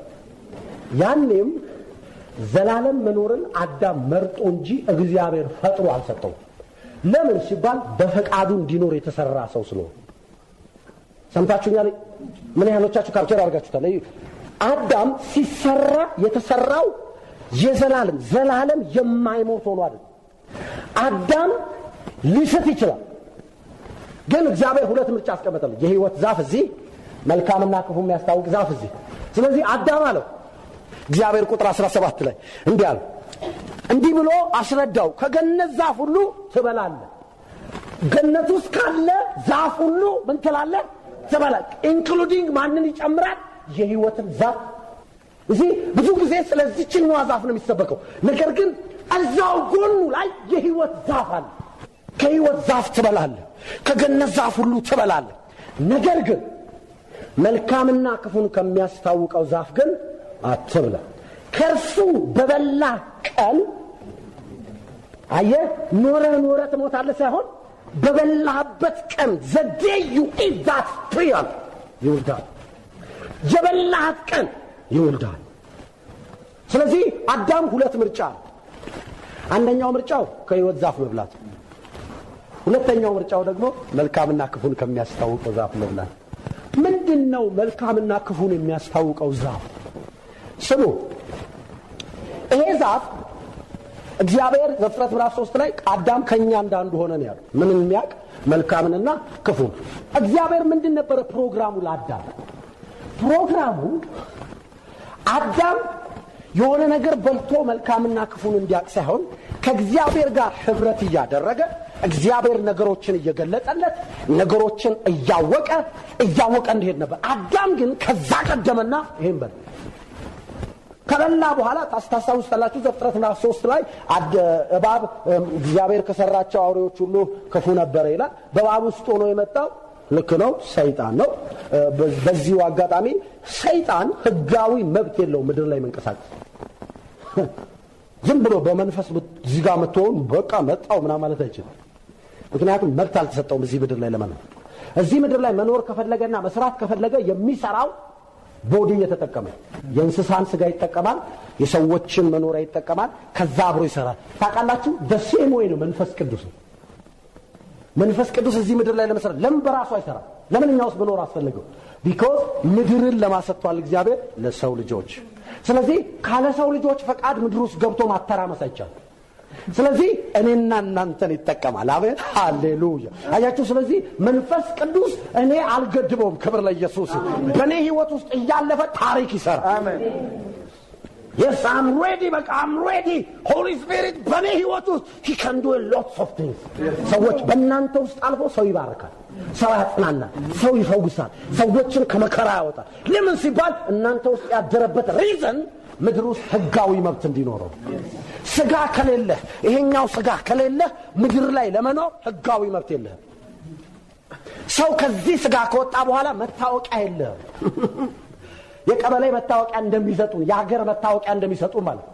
A: ያንንም ዘላለም መኖርን አዳም መርጦ እንጂ እግዚአብሔር ፈጥሮ አልሰጠው ለምን ሲባል በፈቃዱ እንዲኖር የተሰራ ሰው ስለሆነ ሰምታችሁኛል ምን ያህሎቻችሁ ካፕቸር አድርጋችሁታል አዳም ሲሰራ የተሰራው የዘላለም የማይሞት ሆኖ አይደል አዳም ሊስት ይችላል ግን እግዚአብሔር 2 ምርጫ አስቀመጠለት የሕይወት ዛፍ እዚህ መልካምና ክፉ የሚያስታውቅ ዛፍ እዚህ ስለዚህ አዳም አለው እግዚአብሔር ቁጥር 17 ላይ እንዲህ አለ እንዲህ ብሎ አስረዳው ከገነት ዛፍ ሁሉ ትበላለህ ገነት ውስጥ ካለ ዛፍ ሁሉ ምን ትላለህ ትበላለህ ኢንክሉዲንግ ማንን ይጨምራል የሕይወትን ዛፍ እዚህ ብዙ ጊዜ ስለዚህኛው ዛፍ ነው የሚሰበከው። ነገር ግን እዛው ጎኑ ላይ የሕይወት ዛፍ አለ። ከሕይወት ዛፍ ትበላለህ፣ ከገነት ዛፍ ሁሉ ትበላለህ። ነገር ግን መልካምና ክፉን ከሚያስታውቀው ዛፍ ግን አትብላ። ከእርሱ በበላህ ቀን አየህ ኖረ ትሞታለህ ሳይሆን በበላህበት ቀን the day you eat that tree you will die። የበላህት ቀን you will die። ስለዚህ አዳም ሁለት ምርጫ አለ። አንደኛው ምርጫው ከሕይወት ዛፍ መብላት፣ ሁለተኛው ምርጫው ደግሞ መልካምና ክፉን ከሚያስታውቀው ዛፍ መብላት። ምንድነው መልካምና ክፉን የሚያስታውቀው ዛፍ? ስሙ። ይሄ ዛፍ እግዚአብሔር ዘፍጥረት ምዕራፍ 3 ላይ አዳም ከኛ እንዳንዱ ሆነ ነው ያለው። ምን የሚያውቅ መልካምንና ክፉን። እግዚአብሔር ምንድን ነበረ ፕሮግራሙ ለአዳም? ፕሮግራሙ አዳም የሆነ ነገር በልቶ መልካምና ክፉን እንዲያውቅ ሳይሆን ከእግዚአብሔር ጋር ህብረት እያደረገ እግዚአብሔር ነገሮችን እየገለጠለት ነገሮችን እያወቀ እንዲሄድ ነበር። አዳም ግን ከዛ ቀደመና ይሄን በል ከበላ በኋላ ታስታውሳላችሁ ዘፍጥረት ምዕራፍ 3 ላይ እባብ እግዚአብሔር ከሰራቸው አውሬዎች ሁሉ ክፉ ነበር ይላል። በእባብ ውስጥ ሆኖ የመጣው ልክ ነው ሰይጣን ነው። በዚሁ አጋጣሚ ሰይጣን ህጋዊ መብት የለውም ምድር ላይ መንቀሳቀስ። ዝም ብሎ በመንፈስ እዚህ ጋር መጥቶን በቃ መጣው ምናምን ማለት አይችልም። ምክንያቱም መብት አልተሰጠውም እዚህ ምድር ላይ ለመኖር። እዚህ ምድር ላይ መኖር ከፈለገና መስራት ከፈለገ የሚሰራው ቦዲ እየተጠቀመ የእንስሳን ስጋ ይጠቀማል፣ የሰዎችን መኖሪያ ይጠቀማል፣ ከዛ አብሮ ይሰራል። ታውቃላችሁ በሴም ወይ ነው መንፈስ ቅዱስ እዚህ ምድር ላይ ለመስራት ለምን በራሱ አይሰራም? ለምን እኛውስ መኖር አስፈልገው? ቢኮዝ ምድርን ለማሰጥቷል እግዚአብሔር ለሰው ልጆች። ስለዚህ ካለ ሰው ልጆች ፈቃድ ምድር ውስጥ ገብቶ ማተራመስ አይቻልም። ስለዚህ እኔና እናንተን ይጠቀማል። አሜን ሃሌሉያ። አያችሁ። ስለዚህ መንፈስ ቅዱስ እኔ አልገድበውም። ክብር ለኢየሱስ። በእኔ ህይወት ውስጥ እያለፈ ታሪክ ይሰራል። አሜን። Yes, I'm ready. I'm ready. Holy Spirit በእኔ ህይወት ውስጥ he can do a lot of things. ሰዎች በእናንተ ውስጥ አልፎ ሰው ይባርካል፣ ሰው ያጽናናል፣ ሰው ይፈውሳል፣ ሰዎችን ከመከራ ያወጣል። ለምን ሲባል እናንተ ውስጥ ያደረበት ሪዝን ምድር ውስጥ ህጋዊ መብት እንዲኖረው። ስጋ ከሌለ ይሄኛው ስጋ ከሌለ ምድር ላይ ለመኖር ህጋዊ መብት የለህም። ሰው ከዚህ ስጋ ከወጣ በኋላ መታወቂያ የለህም። የቀበሌ መታወቂያ እንደሚሰጡ የሀገር መታወቂያ እንደሚሰጡ ማለት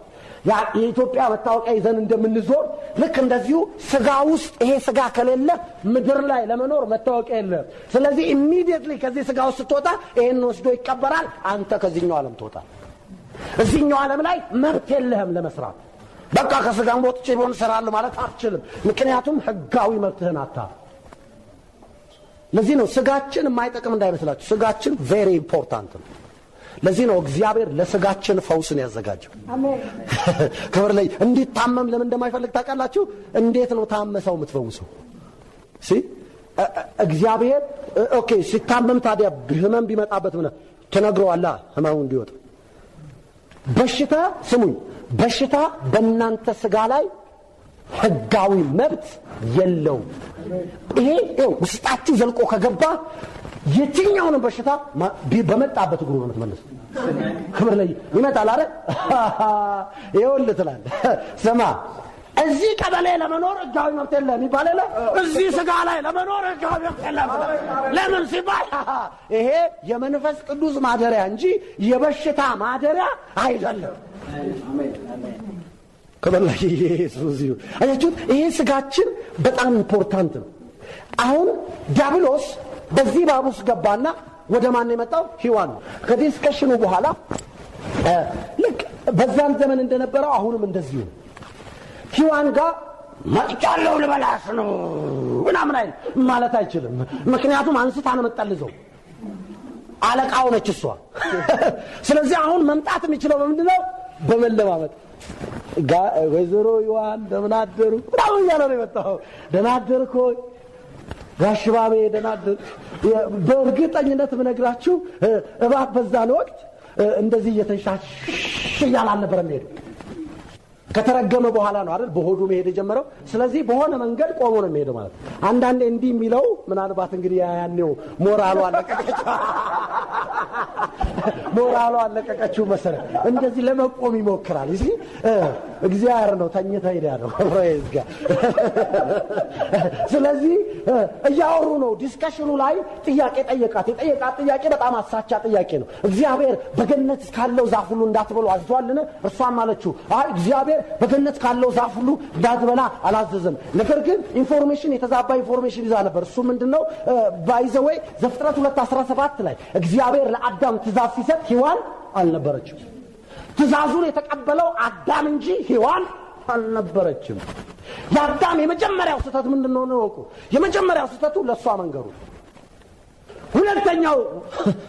A: የኢትዮጵያ መታወቂያ ይዘን እንደምንዞር ልክ እንደዚሁ ስጋ ውስጥ ይሄ ስጋ ከሌለ ምድር ላይ ለመኖር መታወቂያ የለህም። ስለዚህ ኢሚዲየትሊ ከዚህ ስጋ ውስጥ ስትወጣ ይሄን ወስዶ ይቀበራል። አንተ ከዚህኛው ዓለም ትወጣ። እዚህኛው ዓለም ላይ መብት የለህም ለመስራት። በቃ ከስጋም ወጥቼ ቢሆን እሰራለሁ ማለት አትችልም። ምክንያቱም ህጋዊ መብትህን አታውቅም። ለዚህ ነው ስጋችን የማይጠቅም እንዳይመስላችሁ። ስጋችን ቬሪ ኢምፖርታንት ነው። ለዚህ ነው እግዚአብሔር ለስጋችን ፈውስን ያዘጋጀው። አሜን። ክብር ላይ እንዲታመም ለምን እንደማይፈልግ ታውቃላችሁ? እንዴት ነው ታመሰው የምትፈውሰው? እግዚአብሔር ኦኬ ሲታመም ታዲያ ህመም ቢመጣበት ምን ትነግረዋለህ? ህመሙ እንዲወጣ በሽታ ስሙኝ፣ በሽታ በእናንተ ስጋ ላይ ህጋዊ መብት የለውም። ይሄ ውስጣችሁ ዘልቆ ከገባ የትኛውንም በሽታ በመጣበት እግሩ ነው የምትመለስ። ክብር ላይ ይመጣል አይደል? ይኸውልህ ትላለህ ስማ እዚህ ቀበሌ ለመኖር ህጋዊ መብት የለም ይባላል። እዚህ ስጋ ላይ ለመኖር ህጋዊ መብት የለም። ለምን ሲባል ይሄ የመንፈስ ቅዱስ ማደሪያ እንጂ የበሽታ ማደሪያ አይደለም። አሜን አሜን። ክብር ለኢየሱስ ይሁን። አያችሁት? ይሄ ስጋችን በጣም ኢምፖርታንት ነው። አሁን ዲያብሎስ በዚህ ባብ ውስጥ ገባና ወደ ማን የመጣው? ሔዋን። ከዲስከሽኑ በኋላ ልክ በዛን ዘመን እንደነበረው አሁንም እንደዚህ ነው። ሔዋን ጋር መጥቻለሁ ልበላስ ነው ምናምን አይል ማለት አይችልም። ምክንያቱም አንስታ ነው መጣልዘው አለቃው ነች እሷ። ስለዚህ አሁን መምጣት የሚችለው በምንድነው? በመለማመጥ ወይዘሮ ሔዋን ደህና አደሩ ምናምን እያለ ነው የመጣው። ደህና አደርክ ሆይ ጋሽ ባቤ ደህና አደር። በእርግጠኝነት ምነግራችሁ እባብ በዛን ወቅት እንደዚህ እየተንሻሽ እያለ አልነበረም ሄዱ። ከተረገመ በኋላ ነው አይደል በሆዱ መሄድ የጀመረው። ስለዚህ በሆነ መንገድ ቆሞ ነው የሚሄደው ማለት ነው። አንዳንዴ እንዲህ የሚለው ምናልባት እንግዲህ ያኔው ሞራሉ አለቀቀችው መሰለኝ እንደዚህ ለመቆም ይሞክራል። እሺ እግዚአብሔር ነው ተኝታ ሄዳ ነው ፕሬዝ ጋር። ስለዚህ እያወሩ ነው። ዲስከሽኑ ላይ ጥያቄ ጠየቃት። የጠየቃት ጥያቄ በጣም አሳቻ ጥያቄ ነው። እግዚአብሔር በገነት ካለው ዛፍ ሁሉ እንዳትበሉ አዟልን? እርሷም አለችው አይ እግዚአብሔር በገነት ካለው ዛፍ ሁሉ እንዳትበላ አላዘዘም። ነገር ግን ኢንፎርሜሽን የተዛባ ኢንፎርሜሽን ይዛ ነበር። እሱ ምንድነው? ባይዘዌይ ዘፍጥረት 2:17 ላይ እግዚአብሔር ለአዳም ትእዛዝ ሲሰጥ ሔዋን አልነበረችም። ትእዛዙን የተቀበለው አዳም እንጂ ሔዋን አልነበረችም። የአዳም የመጀመሪያው ስህተት ምንድነው ነው? የመጀመሪያው ስህተቱ ለሷ መንገሩ። ሁለተኛው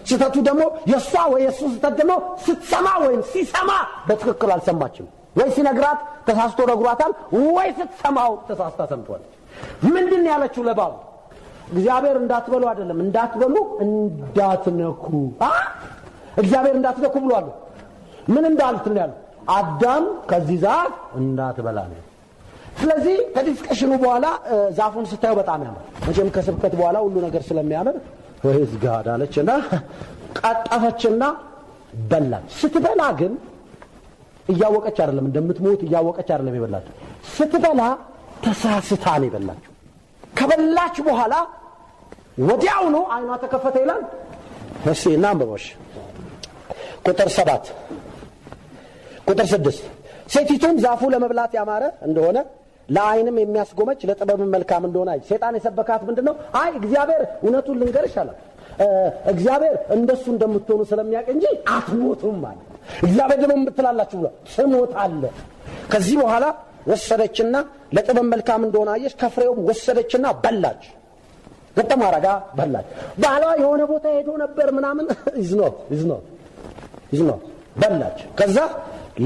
A: ስህተቱ ደግሞ የሷ ወይ የሱ ስህተት ደግሞ ስትሰማ ወይም ሲሰማ በትክክል አልሰማችም። ወይ ሲነግራት ተሳስቶ ነግሯታል፣ ወይ ስትሰማው ተሳስታ ሰምቷል። ምንድን ያለችው ለባሉ? እግዚአብሔር እንዳትበሉ አይደለም እንዳትበሉ እንዳትነኩ። እግዚአብሔር እንዳትነኩ ብሏል። ምን እንዳልት ነው ያለው? አዳም ከዚህ ዛፍ እንዳትበላ ነው። ስለዚህ ከዲስከሽኑ በኋላ ዛፉን ስታዩ በጣም ያምራል። መቼም ከስብከት በኋላ ሁሉ ነገር ስለሚያምር ወይስ ጋር አለችና ቀጠፈችና በላች። ስትበላ ግን እያወቀች አይደለም እንደምትሞት እያወቀች አይደለም የበላችው። ስትበላ ተሳስታ ነው የበላችው። ከበላች በኋላ ወዲያው ነው አይኗ ተከፈተ ይላል። እሺ እናንብበሽ ቁጥር 7 ቁጥር 6 ሴቲቱም ዛፉ ለመብላት ያማረ እንደሆነ ለዓይንም የሚያስጎመጅ ለጥበብም መልካም እንደሆነ አይ ሰይጣን የሰበካት ምንድነው? አይ እግዚአብሔር እውነቱን ልንገርሽ አለ። እግዚአብሔር እንደሱ እንደምትሆኑ ስለሚያውቅ እንጂ አትሞቱም ማለት። እግዚአብሔር ደግሞ ምትላላችሁ ብሎ ትሞታለህ። ከዚህ በኋላ ወሰደችና ለጥበብ መልካም እንደሆነ አየሽ፣ ከፍሬው ወሰደችና በላች። ገጠም አረጋ በላች። ባሏ የሆነ ቦታ ሄዶ ነበር ምናምን is not በላች። ከዛ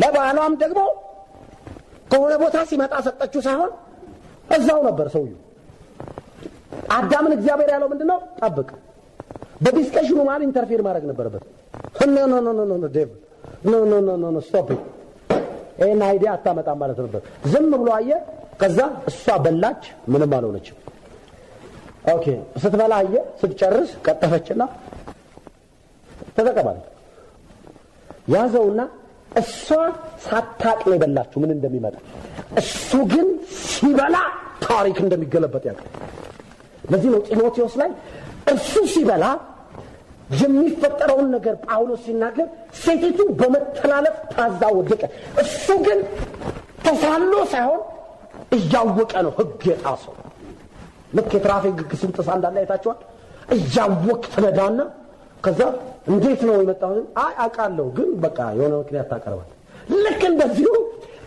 A: ለባሏም ደግሞ ከሆነ ቦታ ሲመጣ ሰጠችው ሳይሆን እዛው ነበር ሰውየው። አዳምን እግዚአብሔር ያለው ምንድነው? ጠብቅ። በዲስከሽኑ ማለት ኢንተርፌር ማድረግ ነበረበት። ኖ ዴቭ ኖ ስቶፕ ይሄን አይዲያ አታመጣም ማለት ነበር። ዝም ብሎ አየ። ከዛ እሷ በላች፣ ምንም አልሆነችም። ኦኬ ስትበላ አየ። ስትጨርስ ቀጠፈችና ተዘቀባለች። ያዘውና እሷ ሳታቅ ነው የበላችሁ ምን እንደሚመጣ። እሱ ግን ሲበላ ታሪክ እንደሚገለበጥ ያውቃል። ለዚህ ነው ጢሞቴዎስ ላይ እሱ ሲበላ የሚፈጠረውን ነገር ጳውሎስ ሲናገር ሴቲቱ በመተላለፍ ታዛ ወደቀ። እሱ ግን ተሳሎ ሳይሆን እያወቀ ነው ሕግ የጣሰው። ልክ የትራፊክ ሕግ ስንጥሳ እንዳለ አይታችኋል። እያወቅ ትነዳና ከዛ እንዴት ነው የመጣው? አይ አውቃለሁ ግን በቃ የሆነ ምክንያት ታቀርባል። ልክ እንደዚሁ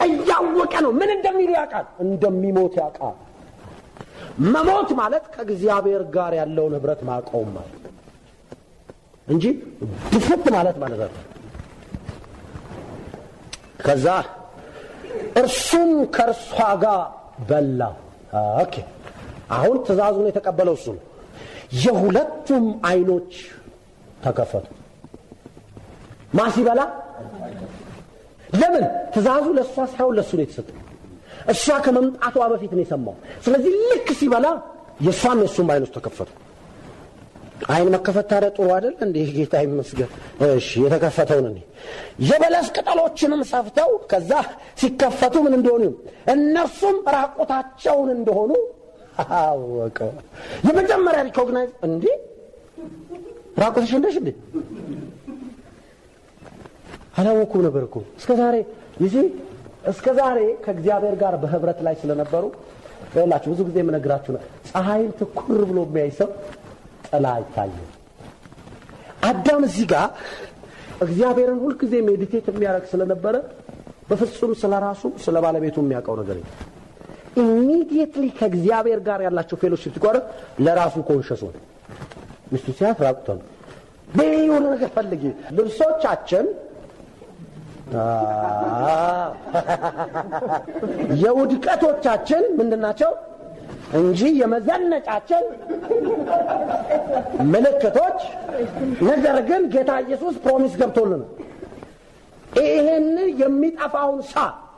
A: እያወቀ ነው ምን እንደሚሉ ያውቃል፣ እንደሚሞት ያውቃል። መሞት ማለት ከእግዚአብሔር ጋር ያለውን ህብረት ማቆም ማለት እንጂ ድፍት ማለት ነው። ከዛ እርሱም ከእርሷ ጋር በላ። ኦኬ አሁን ትእዛዙን የተቀበለው እሱ ነው። የሁለቱም አይኖች ተከፈቱ። ማሲበላ ለምን? ትእዛዙ ለሷ ሳይሆን ለሱ ነው የተሰጠው። እሷ ከመምጣቷ በፊት ነው የሰማው። ስለዚህ ልክ ሲበላ የሷም የሱም አይኖች ተከፈቱ። አይን መከፈት ታዲያ ጥሩ አይደል እንዴ? ጌታ ይመስገን። እሺ የተከፈተው ነው። የበለስ ቅጠሎችንም ሰፍተው ከዛ ሲከፈቱ ምን እንደሆኑ እነርሱም ራቁታቸውን እንደሆኑ አወቀ። የመጀመሪያ ሪኮግናይዝ እንዴ ራቁትሽ እንደሽ እንዴ አላወኩም ነበር እኮ እስከዛሬ ከእግዚአብሔር ጋር በህብረት ላይ ስለነበሩ ይላችሁ ብዙ ጊዜ የምነግራችሁ ነው። ፀሐይን ትኩር ብሎ የሚያይ ሰው ጥላ አይታየው። አዳም እዚህ ጋር እግዚአብሔርን ሁሉ ጊዜ ሜዲቴት የሚያደርግ ስለነበረ በፍጹም ስለራሱ ስለባለቤቱ የሚያውቀው ነገር የለም። ኢሚዲየትሊ ከእግዚአብሔር ጋር ያላቸው ፌሎሺፕ ሲቆርጥ ለራሱ ኮንሸስ ሆነ። ሚስቱ ሲያት ራቁቷል። በየሆነ ነገር ፈልጊ ልብሶቻችን የውድቀቶቻችን ምንድናቸው እንጂ የመዘነጫችን ምልክቶች። ነገር ግን ጌታ ኢየሱስ ፕሮሚስ ገብቶልን ይሄን የሚጠፋውን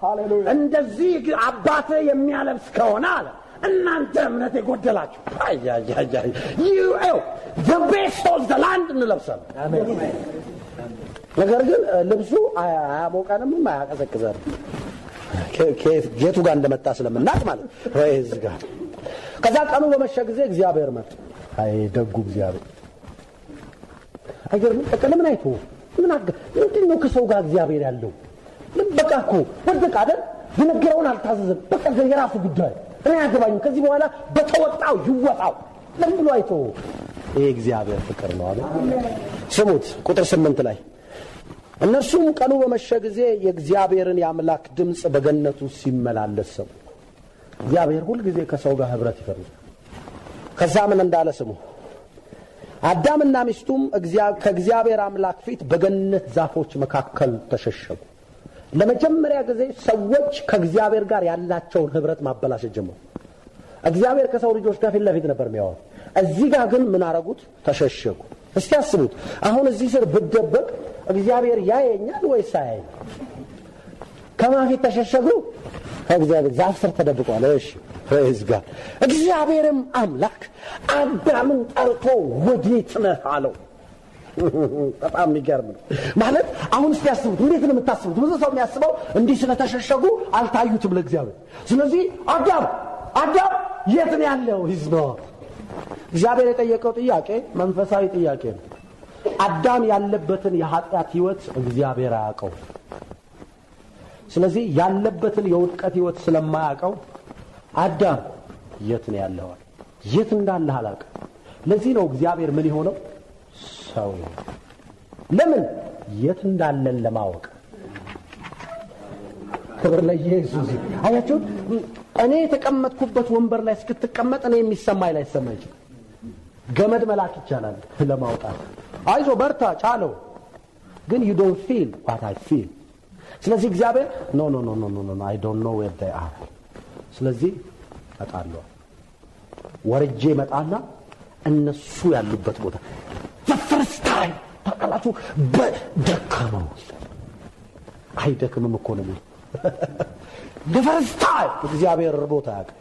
A: ሃሌሉያ እንደዚህ አባቴ የሚያለብስ ከሆነ አለ እናንተ እምነት የጎደላችሁ the best of the land እንለብሳለን አሜን ነገር ግን ልብሱ አያሞቀንም አያቀዘቅዘንም ከጌቱ ጋር እንደመጣ ስለምናቅ ማለት ፕሬዝ ጋድ ከዛ ቀኑ በመሸ ጊዜ እግዚአብሔር መጣ አይ ደጉ እግዚአብሔር አይገርም ለምን አይቶ ምን ምንድነው ከሰው ጋር እግዚአብሔር ያለው ምን በቃ እኮ ወደቀ አይደል የነገረውን አልታዘዘም በቃ የራሱ ጉዳይ እኔ አገባኝ ከዚህ በኋላ በተወጣው ይወጣው ለምን ብሎ አይቶ ይሄ እግዚአብሔር ፍቅር ነው አይደል ስሙት ቁጥር 8 ላይ እነርሱም ቀኑ በመሸ ጊዜ የእግዚአብሔርን የአምላክ ድምጽ በገነቱ ሲመላለስ ሰሙ እግዚአብሔር ሁሉ ጊዜ ከሰው ጋር ህብረት ይፈልጋል ከዛ ምን እንዳለ ስሙ አዳምና ሚስቱም ከእግዚአብሔር አምላክ ፊት በገነት ዛፎች መካከል ተሸሸጉ ለመጀመሪያ ጊዜ ሰዎች ከእግዚአብሔር ጋር ያላቸውን ህብረት ማበላሸት ጀመሩ እግዚአብሔር ከሰው ልጆች ጋር ፊት ለፊት ነበር የሚያወራው እዚህ ጋር ግን ምን አረጉት ተሸሸጉ እስቲ አስቡት አሁን እዚህ ስር ብደበቅ እግዚአብሔር ያየኛል ወይስ አያየኝ ከማፊት ተሸሸጉ እግዚአብሔር ዛፍ ስር ተደብቀዋል እሺ ፕሬዝ ጋድ እግዚአብሔርም አምላክ አዳምን ጠርቶ ወዴት ነህ አለው በጣም የሚገርም ነው ማለት አሁን እስቲ አስቡት እንዴት ነው የምታስቡት ብዙ ሰው የሚያስበው እንዲህ ስለተሸሸጉ አልታዩትም ለእግዚአብሔር ስለዚህ አዳም የት ነው ያለው ይዝኖ እግዚአብሔር የጠየቀው ጥያቄ መንፈሳዊ ጥያቄ ነው አዳም ያለበትን የኃጢአት ህይወት እግዚአብሔር አያውቀው ስለዚህ ያለበትን የውድቀት ህይወት ስለማያውቀው አዳም የት ነው ያለው የት እንዳለ አላውቅም ለዚህ ነው እግዚአብሔር ምን ይሆነው ሰው ለምን የት እንዳለን ለማወቅ ክብር ለኢየሱስ አያችሁ እኔ የተቀመጥኩበት ወንበር ላይ እስክትቀመጥ እኔ የሚሰማኝ ላይ ሰማኝ ገመድ መላክ ይቻላል ለማውጣት አይዞ በርታ ቻለው ግን you don't feel what I feel ስለዚህ እግዚአብሔር no I don't know where they are ስለዚህ አጣለው ወርጄ መጣና እነሱ ያሉበት ቦታ the first time ታውቃላችሁ በደካማው አይደክምም እኮ ነው the first time እግዚአብሔር ርቦታ ያውቃል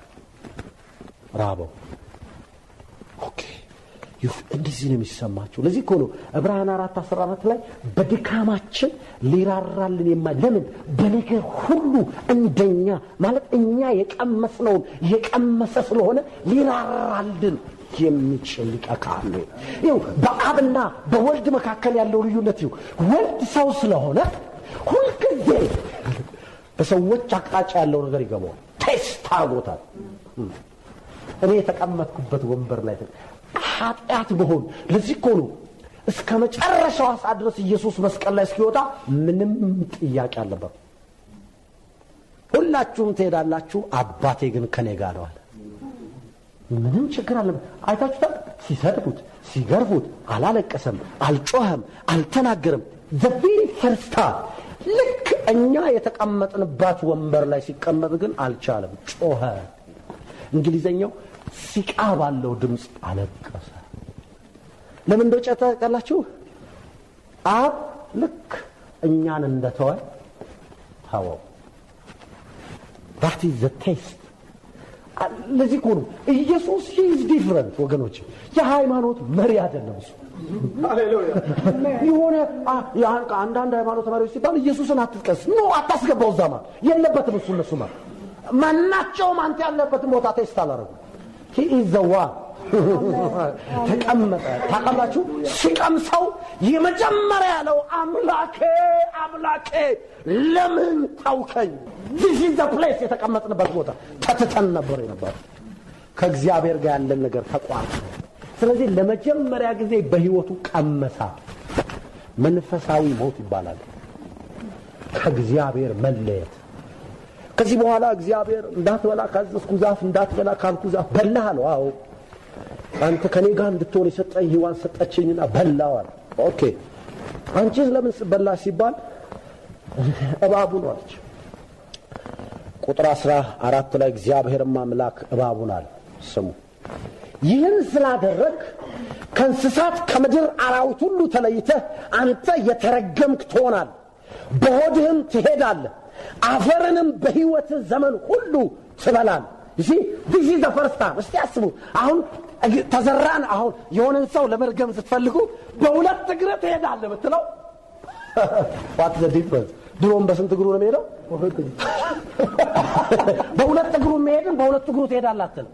A: ራበው ኦኬ እንደዚህ ነው የሚሰማቸው ለዚህ እኮ ነው ዕብራውያን 4:14 ላይ በድካማችን ሊራራልን ለምን በነገር ሁሉ እንደኛ ማለት እኛ የቀመስነውን የቀመሰ ስለሆነ ሊራራልን የሚችል ሊቃካሉ ይው በአብና በወልድ መካከል ያለው ልዩነት ይው ወልድ ሰው ስለሆነ ሁልጊዜ በሰዎች አቅጣጫ ያለው ነገር ይገባው ቴስት አድርጎታል እኔ የተቀመጥኩበት ወንበር ላይ ኃጢአት በሆን ለዚህ እኮ ነው እስከ መጨረሻው ሰዓት ድረስ ኢየሱስ መስቀል ላይ እስኪወጣ ምንም ጥያቄ አልነበረም ሁላችሁም ትሄዳላችሁ አባቴ ግን ከኔ ጋር ነው አለ ምንም ችግር አልነበረም አይታችሁታል ሲሰድቡት ሲገርፉት አላለቀሰም አልጮህም አልተናገረም the very first time ልክ እኛ የተቀመጥንባት ወንበር ላይ ሲቀመጥ ግን አልቻለም ጮኸ እንግሊዘኛው ሲቃ ባለው ድምጽ አለቀሰ ለምን እንደጨታ ታውቃላችሁ አብ ልክ እኛን እንደተወ ታወው that is the taste ለዚህ ኮኑ ኢየሱስ is different ወገኖች የሃይማኖት መሪ አይደለም እሱ ሃሌሉያ ይሆነ አንዳንድ ሃይማኖት መሪዎች ሲባል ኢየሱስን አትጥቀስ ነው አታስገባው ዛማ የለበትም እሱ እነሱማ ማናቸውም አንተ ያለበትን ቦታ ቴስት አላረጉ he is the one ተቀመጠ ታቀላችሁ ሲቀምሰው የመጀመሪያ ያለው አምላኬ ለምን ታውከኝ this is the place የተቀመጥንበት ቦታ ተተተን ነበር ከእግዚአብሔር ጋር ያለን ነገር ተቋርጦ ስለዚህ ለመጀመሪያ ጊዜ በህይወቱ ቀመሳ መንፈሳዊ ሞት ይባላል ከእግዚአብሔር መለየት ከዚህ በኋላ እግዚአብሔር እንዳትበላ ካዘዝኩ ዛፍ እንዳትበላ ካልኩ ዛፍ በላህ ነው አዎ አንተ ከኔ ጋር እንድትሆን የሰጠኝ ሔዋን ሰጠችኝና በላው አለ ኦኬ አንቺ ለምን በላ ሲባል እባቡን አለች ቁጥር 14 ላይ እግዚአብሔርም አምላክ እባቡን አለ ስሙ ይህን ስላደረግ ከእንስሳት ከምድር አራዊት ሁሉ ተለይተህ አንተ የተረገምክ ትሆናለህ በሆድህም ትሄዳለህ አፈርንም በህይወት ዘመን ሁሉ ትበላል። እሺ this is the first time። እስቲ አስቡ አሁን ተዘራን አሁን የሆነን ሰው ለመርገም ስትፈልጉ በሁለት እግር ትሄዳለህ ብትለው what the difference? ድሮም በስንት እግሩ ነው የሚሄደው? በሁለት እግሩ የሚሄድን በሁለት እግሩ ትሄዳላችሁ።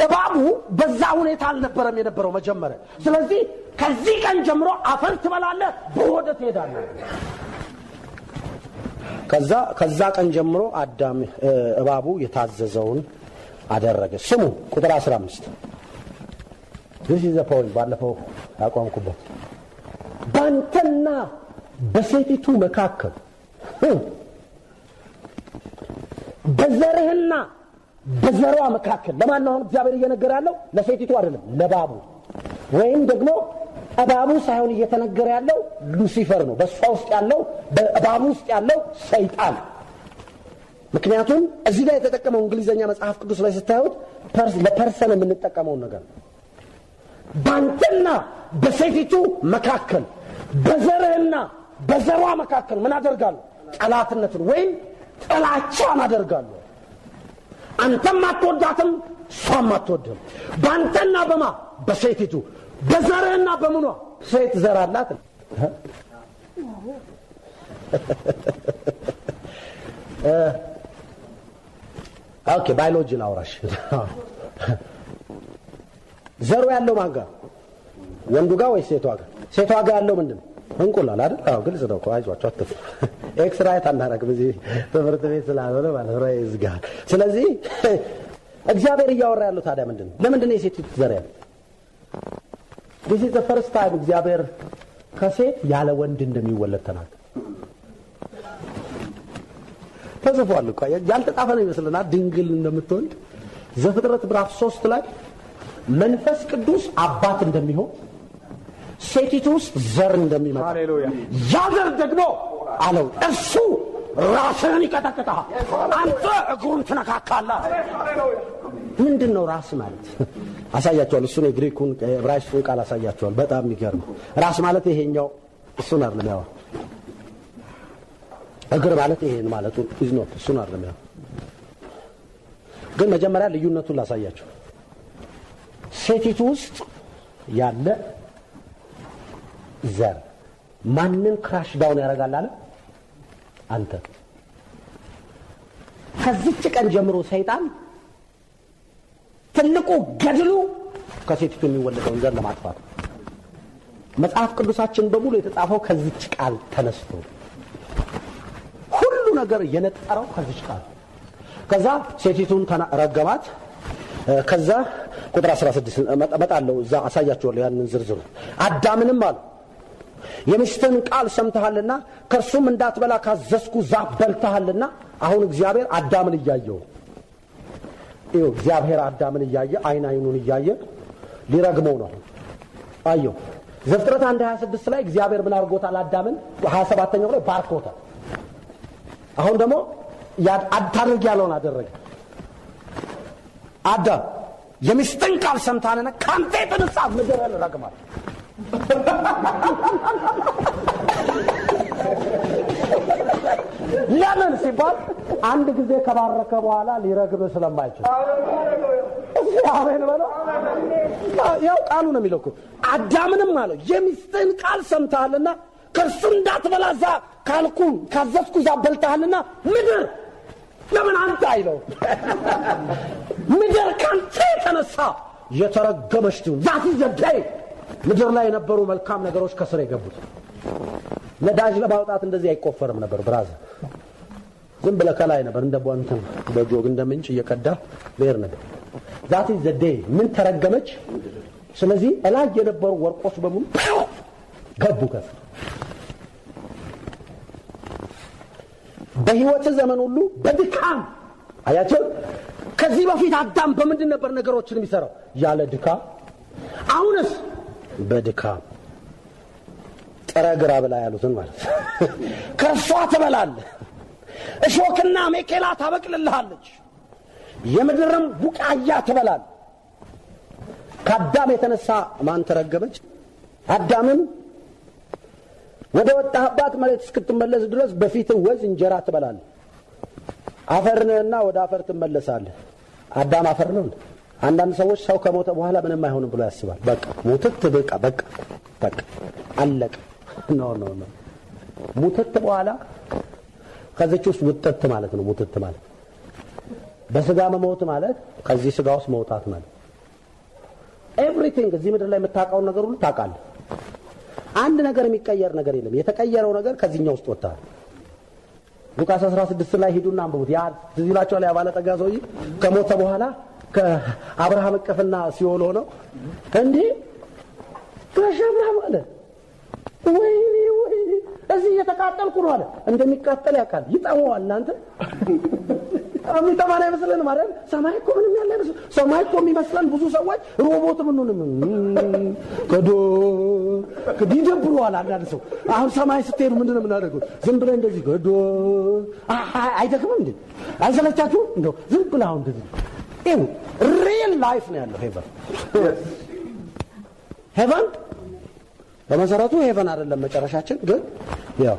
A: እባቡ በዛ ሁኔታ አልነበረም የነበረው መጀመሪያ። ስለዚህ ከዚህ ቀን ጀምሮ አፈር ትበላለህ፣ በሆድ ትሄዳለህ። ከዛ ቀን ጀምሮ አዳም እባቡ የታዘዘውን አደረገ። ስሙ ቁጥር 15 this is the point ባለፈው ያቋምኩበት ባንተና በሴቲቱ መካከል በዘርህና በዘሯ መካከል ለማን ነው እግዚአብሔር እየነገረ ያለው? ለሴቲቱ አይደለም፣ ለባቡ ወይም ደግሞ እባቡ ሳይሆን እየተነገረ ያለው ሉሲፈር ነው። በሷ ውስጥ ያለው በእባቡ ውስጥ ያለው ሰይጣን። ምክንያቱም እዚህ ላይ የተጠቀመው እንግሊዘኛ መጽሐፍ ቅዱስ ላይ ስታዩት ለፐርሰን የምንጠቀመው ነገር ባንተና በሴቲቱ መካከል በዘርህና በዘሯ መካከል ምን አደርጋለሁ? ጠላትነትን ወይም ጥላቻን አደርጋለሁ። አንተም አትወዳትም፣ እሷም አትወድም። ባንተና በማ በሴቲቱ በዘርህና በምኗ ሴት ዘር አላት። ኦኬ ባዮሎጂ ላውራሽ። ዘሩ ያለው ማን ጋር? ወንዱ ጋር ወይ ሴቷ ጋር? ሴቷ ጋር ያለው ምንድነው? እንቁላል አይደል? አዎ ግልጽ ነው እኮ አይዟችሁ አትፍ ኤክስራይት አናረግም እዚህ ትምህርት ቤት ስላልሆነ ማለት ነው ይዝጋል። ስለዚህ እግዚአብሔር እያወራ ያለው ታዲያ ምንድነው? ለምንድነው የሴቲቱ ዘር ያለው? this is the first time እግዚአብሔር ከሴት ያለ ወንድ እንደሚወለድ ተናገረ። ተጽፏል እኮ ያልተጻፈ ነው ይመስልና ድንግል እንደምትወልድ ዘፍጥረት ምዕራፍ 3 ላይ መንፈስ ቅዱስ አባት እንደሚሆን ሴቲቱ ውስጥ ዘር እንደሚመጣ ሃሌሉያ ያ ዘር ደግሞ አለው እሱ ራስህን ይቀጠቅጣል፣ አንተ እግሩን ትነካካለህ። ምንድነው ራስ ማለት? አሳያቸዋለሁ። እሱን የግሪኩን ዕብራይስጡን ቃል አሳያቸዋለሁ። በጣም የሚገርም ራስ ማለት ይሄኛው እሱን አይደለም ያው እግር ማለት ይሄን ማለት ነው እሱን አይደለም ያው ግን መጀመሪያ ልዩነቱን ላሳያቸው። ሴቲቱ ውስጥ ያለ ዘር ማንን ክራሽ ዳውን ያደርጋል አለ? አንተ። ከዚች ቀን ጀምሮ ሰይጣን ትልቁ ገድሉ ከሴቲቱ የሚወለደውን ዘር ለማጥፋት። መጽሐፍ ቅዱሳችን በሙሉ የተጻፈው ከዚች ቃል ተነስቶ ሁሉ ነገር የነጠረው ከዚች ቃል። ከዛ ሴቲቱን ረገማት። ከዛ ቁጥር 16 መጣለው እዛ አሳያቸዋለሁ ያንን ዝርዝሩ። አዳምንም አለ የሚስትህን ቃል ሰምተሃልና ከእርሱም እንዳትበላ ካዘዝኩ ዛፍ በልተሃልና። አሁን እግዚአብሔር አዳምን እያየው ይኸው እግዚአብሔር አዳምን እያየ አይኑን እያየ ሊረግመው ነው። አየው ዘፍጥረት 1:26 ላይ እግዚአብሔር ምን አድርጎታል? አዳምን 27ኛው ላይ ባርኮታል። አሁን ደግሞ አታድርግ ያለውን አደረገ። አዳም የሚስትህን ቃል ሰምተሃልና ካንተ የተነሳ ምድርን ረግማለሁ። ለምን ሲባል አንድ ጊዜ ከባረከ በኋላ ሊረግም ስለማይችል። አሜን በለው። ያው ቃሉ ነው የሚለው እኮ አዳምንም አለው የሚስትህን ቃል ሰምተሃልና ከእርሱ እንዳትበላ ካልኩ ካዘዝኩ ዛፍ በልተሃልና ምድር ለምን አንተ አይለው ምድር ካንተ የተነሳ የተረገመች ትሁን። ዛት ዘዳይ ምድር ላይ የነበሩ መልካም ነገሮች ከስር የገቡት። ነዳጅ ለማውጣት እንደዚህ አይቆፈርም ነበር ብራዘር። ዝም ብለህ ከላይ ነበር እንደ ቧንተም በጆግ እንደ ምንጭ እየቀዳ ብሄር ነበር። ዛት ዘዳይ ምን ተረገመች? ስለዚህ እላይ የነበሩ ወርቆች በሙሉ ገቡ ከስር። በህይወት ዘመን ሁሉ በድካም አያቸው። ከዚህ በፊት አዳም በምንድን ነበር ነገሮችን የሚሰራው? ያለ ድካም። አሁንስ በድካም ጥረግራ ብላ ያሉትን ማለት ከሷ ትበላለህ፣ እሾክና ሜኬላ ታበቅልልሃለች፣ የምድርም ቡቃያ ትበላለህ። ከአዳም የተነሳ ማን ተረገመች? አዳምን ወደ ወጣህባት መሬት እስክትመለስ ድረስ በፊት ወዝ እንጀራ ትበላለህ። አፈርነህና ወደ አፈር ትመለሳለህ። አዳም አፈር ነው። አንዳንድ ሰዎች ሰው ከሞተ በኋላ ምንም አይሆንም ብሎ ያስባል። በቃ ሙትት በቃ አለቀ። ኖ ሙትት በኋላ ከዚች ውስጥ ውጥት ማለት ነው። ሙትት ማለት በስጋ መሞት ማለት ከዚህ ስጋ ውስጥ መውጣት ማለት ኤቭሪቲንግ እዚህ ምድር ላይ የምታውቀውን ነገር ሁሉ ታውቃለህ። አንድ ነገር የሚቀየር ነገር የለም። የተቀየረው ነገር ከዚህኛው ውስጥ ወጣ። ሉቃስ 16 ላይ ሄዱና አንብቡት። ያ ትዝ ይላችኋል። ያ ባለጠጋ ሰውዬ ከሞተ በኋላ ከአብርሃም እቅፍና ሲኦል ሆነው እንዴ ጋሽ አብርሃም አለ ወይኔ እዚህ እየተቃጠልኩ ነው አለ። እንደሚቃጠል ያውቃል። ይጠመዋል። እናንተ አሚጣማና ይመስለን ማለት ሰማይ እኮ ምንም ያለ አይመስል። ሰማይ እኮ የሚመስለን ብዙ ሰዎች ሮቦት ምንንም ከዶ ይደብሩዋል። አንዳንድ ሰው አሁን ሰማይ ስትሄዱ ምንድነው የምናደርገው? ዝም ብለን እንደዚህ ከዶ አይደክምም እንዴ? አይሰለቻችሁም? እንደው ዝም ብለን አሁን እንደዚህ ሪል ላይፍ ነው ያለው ሄቨን በመሰረቱ ሄቨን አይደለም መጨረሻችን። ግን ያው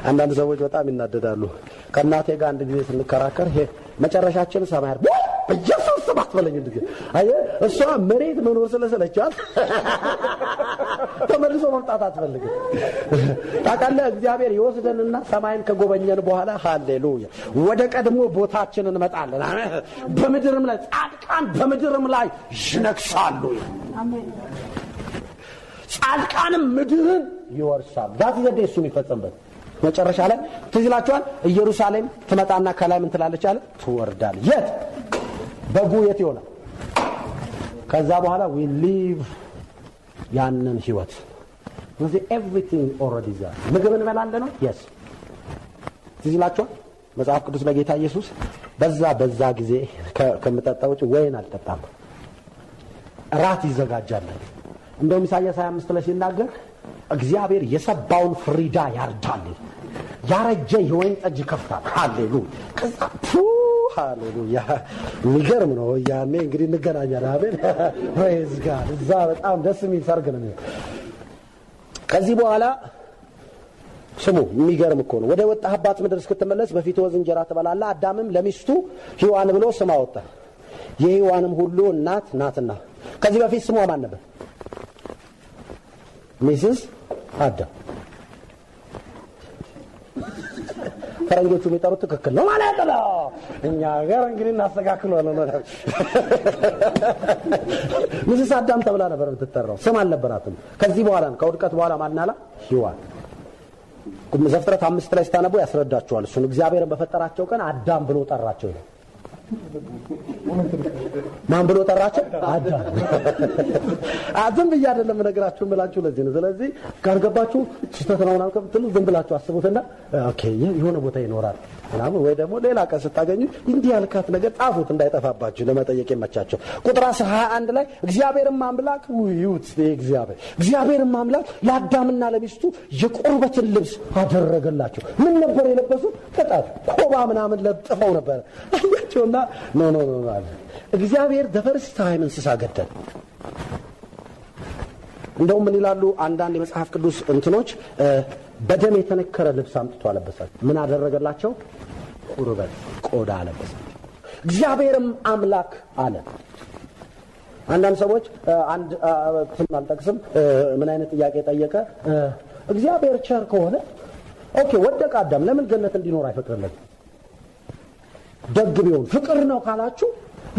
A: አንዳንድ ሰዎች በጣም ይናደዳሉ። ከእናቴ ጋር አንድ ጊዜ ስንከራከር መጨረሻችን ሰማይ አይደል በኢየሱስ ስም አትበለኝ እንዴ አየ እሷ መሬት መኖር ስለሰለቻት ተመልሶ መምጣት አትፈልግም። ታውቃለህ እግዚአብሔር ይወስደንና ሰማይን ከጎበኘን በኋላ ሃሌሉያ ወደ ቀድሞ ቦታችን እንመጣለን። በምድርም ላይ ጻድቃን በምድርም ላይ ይነግሳሉ። አሜን። ጻድቃንም ምድርን ይወርሳሉ። ዳት ይዘደ እሱ የሚፈጸምበት መጨረሻ ላይ ትዝ ይላችኋል። ኢየሩሳሌም ትመጣና ከላይ ምን ትላለች አለ ትወርዳለች። የት በጉ የት ይሆናል? ከዛ በኋላ we live ያንን ህይወት ስለዚህ everything already there። ምግብ እንበላለን ነው yes ትዝ ይላችኋል። መጽሐፍ ቅዱስ ለጌታ ኢየሱስ በዛ ጊዜ ከምጠጣው ወይን አልጠጣም ራት ይዘጋጃል። እንደውም ኢሳይያስ 25 ላይ ሲናገር እግዚአብሔር የሰባውን ፍሪዳ ያርዳል፣ ያረጀ የወይን ጠጅ ይከፍታል። ሃሌሉያ ሃሌሉያ የሚገርም ነው። ያኔ እንግዲህ እንገናኛለን። አሜን ፕሬዝ ጋድ። እዛ በጣም ደስ የሚል ሰርግ ነው። ከዚህ በኋላ ስሙ የሚገርም እኮ ነው። ወደ ወጣህባት ምድር እስክትመለስ በፊት ወዝ እንጀራ ትበላለህ። አዳምም ለሚስቱ ሔዋን ብሎ ስም አወጣ፣ የሔዋንም ሁሉ እናት ናትና። ከዚህ በፊት ስሟ ማን ነበር? ሚስስ አዳም። ፈረንጆቹ የሚጠሩት ትክክል ነው ማለት ነው። እኛ ጋር እንግዲህ እናስተካክለዋለን ነው። ሚስስ አዳም ተብላ ነበር የምትጠራው፣ ስም አልነበራትም። ከዚህ በኋላ ከውድቀት በኋላ ማናላ ሔዋን። ዘፍጥረት 5 ላይ ስታነቡ ያስረዳቸዋል። እሱን እግዚአብሔርን በፈጠራቸው ቀን አዳም ብሎ ጠራቸው ይላል። ማን ብሎ ጠራቸው? አዳም። አዳም ብዬ አይደለም ነገራችሁ ብላችሁ ለዚህ ነው። ስለዚህ ካልገባችሁ ስህተት ነው ምናምን ከምትሉ ዝም ብላችሁ አስቡትና ኦኬ የሆነ ቦታ ይኖራል ምናምን ወይ ደግሞ ሌላ ቀን ስታገኙ እንዲህ ያልካት ነገር ጻፉት እንዳይጠፋባችሁ ለመጠየቅ የመቻቸው። ቁጥር 21 ላይ እግዚአብሔርም አምላክ እግዚአብሔርም አምላክ ለአዳምና ለሚስቱ የቁርበትን ልብስ አደረገላቸው። ምን ነበር የለበሱት? ቅጠል ኮባ ምናምን ለጥፈው ነበር። አያቸውና ኖ አለ እግዚአብሔር the ታይም እንስሳ ገደለ። እንደውም ምን ይላሉ አንዳንድ የመጽሐፍ ቅዱስ እንትኖች በደም የተነከረ ልብስ አምጥቶ አለበሳቸው። ምን አደረገላቸው? ቁርበት ቆዳ አለበሳቸው። እግዚአብሔርም አምላክ አለ። አንዳንድ ሰዎች አንድ አልጠቅስም ምን አይነት ጥያቄ ጠየቀ? እግዚአብሔር ቸር ከሆነ ኦኬ ወደቀ አዳም ለምን ገነት እንዲኖር አይፈቅድለትም? ደግ ቢሆን ፍቅር ነው ካላችሁ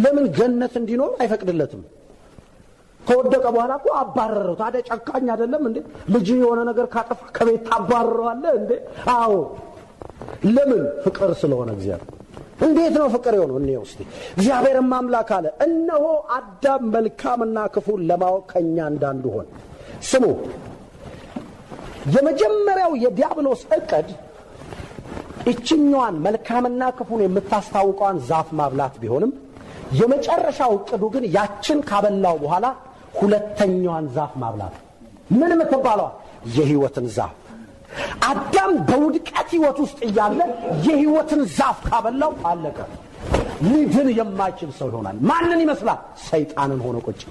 A: ለምን ገነት እንዲኖር አይፈቅድለትም? ከወደቀ በኋላ እኮ አባረረው። ታዲያ ጨካኝ አይደለም እንዴ? ልጅ የሆነ ነገር ካጠፋ ከቤት ታባረረዋለህ እንዴ? አዎ ለምን? ፍቅር ስለሆነ እግዚአብሔር። እንዴት ነው ፍቅር የሆነው? እንየው እስቲ። እግዚአብሔርም አምላክ አለ እነሆ አዳም መልካምና ክፉን ለማወቅ ከኛ እንዳንዱ ሆነ። ስሙ የመጀመሪያው የዲያብሎስ ዕቅድ እችኛዋን መልካምና ክፉን የምታስታውቀዋን ዛፍ ማብላት ቢሆንም የመጨረሻው ዕቅዱ ግን ያችን ካበላው በኋላ ሁለተኛዋን ዛፍ ማብላት። ምን የምትባለው? የሕይወትን ዛፍ። አዳም በውድቀት ሕይወት ውስጥ እያለ የሕይወትን ዛፍ ካበላው አለቀ። ሊድን የማይችል ሰው ይሆናል። ማንን ይመስላል? ሰይጣንን ሆኖ ቁጭ።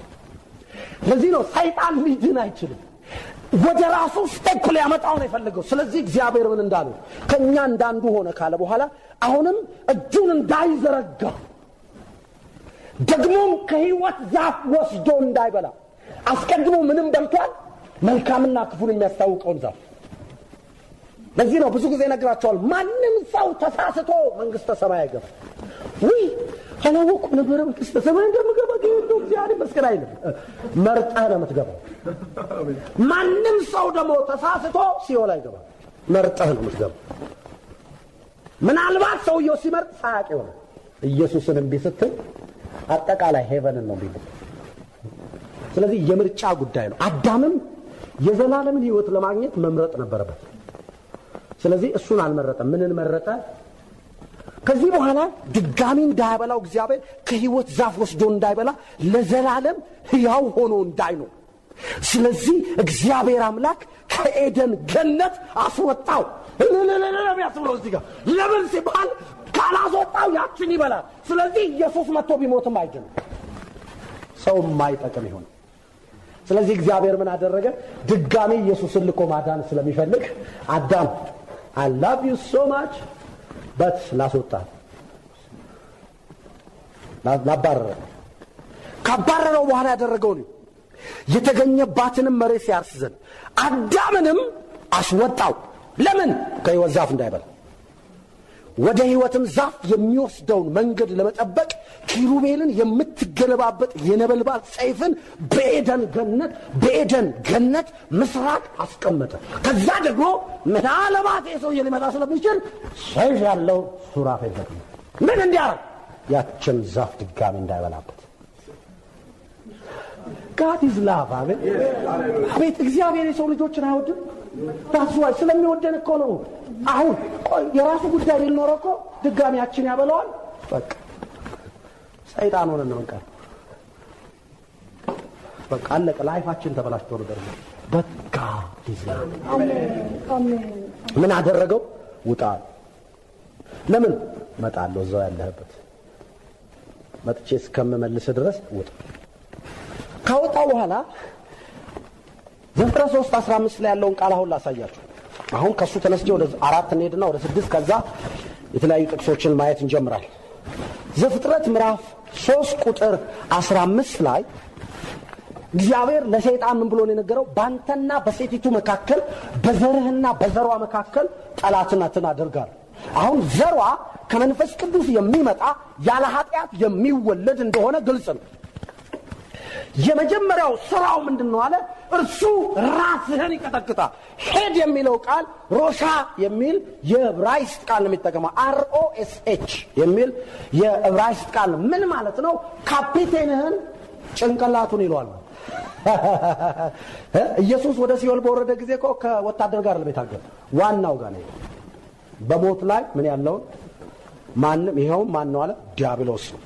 A: ለዚህ ነው ሰይጣን ሊድን አይችልም። ወደ ራሱ ስቴፕ ሊያመጣው ነው የፈለገው። ስለዚህ እግዚአብሔር ምን እንዳለው ከኛ እንዳንዱ ሆነ ካለ በኋላ አሁንም እጁን እንዳይዘረጋ ደግሞም ከሕይወት ዛፍ ወስዶ እንዳይበላ አስቀድሞ ምንም በልቷል? መልካምና ክፉን የሚያስታውቀውን ዛፍ። ለዚህ ነው ብዙ ጊዜ ነግራቸዋል። ማንም ሰው ተሳስቶ መንግስተ ሰማይ አይገባም። ወይ አላወኩም ነበር መንግስተ ሰማይ እንደምገባ ጌታ እግዚአብሔር መስከራ አይልም። መርጠህ ነው የምትገባው። ማንም ሰው ደግሞ ተሳስቶ ሲኦል አይገባም። መርጠህ ነው የምትገባው። ምናልባት ሰውየው ሲመርጥ ሳያቅ ይሆናል። ኢየሱስን እምቢ ስትል አጠቃላይ ሄቨንን ነው የሚለው። ስለዚህ የምርጫ ጉዳይ ነው። አዳምም የዘላለምን ሕይወት ለማግኘት መምረጥ ነበረበት። ስለዚህ እሱን አልመረጠም። ምንን መረጠ? ከዚህ በኋላ ድጋሚ እንዳይበላው እግዚአብሔር ከሕይወት ዛፍ ወስዶ እንዳይበላ ለዘላለም ሕያው ሆኖ እንዳይኖር። ስለዚህ እግዚአብሔር አምላክ ከኤደን ገነት አስወጣው። ለምን እዚህ ጋር ለምን ሲባል ካላስወጣው ያችን ይበላል። ስለዚህ ኢየሱስ መጥቶ ቢሞትም አይድንም፣ ሰው የማይጠቅም ይሆን። ስለዚህ እግዚአብሔር ምን አደረገ? ድጋሚ ኢየሱስን ልኮ ማዳን ስለሚፈልግ አዳም I love you so much but ላስወጣ ላባረረ። ካባረረው በኋላ ያደረገው ነው የተገኘባትንም መሬት ሲያርስ ዘንድ አዳምንም አስወጣው። ለምን? ከሕይወት ዛፍ እንዳይበላ። ወደ ሕይወትም ዛፍ የሚወስደውን መንገድ ለመጠበቅ ኪሩቤልን የምትገለባበጥ የነበልባል ሰይፍን በኤደን ገነት ምስራቅ አስቀመጠ። ከዛ ደግሞ ምናልባት የሰውዬ ሊመጣ ስለሚችል ሰይፍ ያለው ሱራፌል ደግሞ ምን እንዲያረግ ያችን ዛፍ ድጋሚ እንዳይበላበት። God is love። አቤት እግዚአብሔር የሰው ልጆችን አይወድም። ታስዋይ ስለሚወደን እኮ ነው። አሁን የራሱ ጉዳይ ቢኖር እኮ ድጋሚያችን ያበላዋል። በቃ ሰይጣን ሆነ ነው በቃ አለቀ። ላይፋችን ተበላሽቶ ነበር። በቃ ይዝላል። አሜን። ምን አደረገው? ውጣ። ለምን? መጣለው እዛው ያለህበት መጥቼ እስከምመልስ ድረስ ውጣ። ካወጣው በኋላ ዘፍጥረት 3:15 ላይ ያለውን ቃል አሁን ላሳያችሁ። አሁን ከሱ ተነስቼ ወደ 4 እንሄድና ወደ 6 ከዛ የተለያዩ ጥቅሶችን ማየት እንጀምራለን። ዘፍጥረት ምዕራፍ 3 ቁጥር 15 ላይ እግዚአብሔር ለሰይጣን ምን ብሎ ነው የነገረው? ባንተና በሴቲቱ መካከል በዘርህና በዘሯ መካከል ጠላትነትን አደርጋለሁ። አሁን ዘሯ ከመንፈስ ቅዱስ የሚመጣ ያለ ኃጢአት የሚወለድ እንደሆነ ግልጽ ነው። የመጀመሪያው ስራው ምንድነው አለ? እርሱ ራስህን ይቀጠቅጣል። ሄድ የሚለው ቃል ሮሻ የሚል የዕብራይስጥ ቃል ነው የሚጠቀመው። ROSH የሚል የዕብራይስጥ ቃል ምን ማለት ነው? ካፒቴንህን ጭንቅላቱን ይሏል። ኢየሱስ ወደ ሲኦል በወረደ ጊዜ እኮ ከወታደር ጋር ለቤታገለ ዋናው ጋር ነው። በሞት ላይ ምን ያለውን ማንም ይሄው ማን ነው አለ? ዲያብሎስ ነው።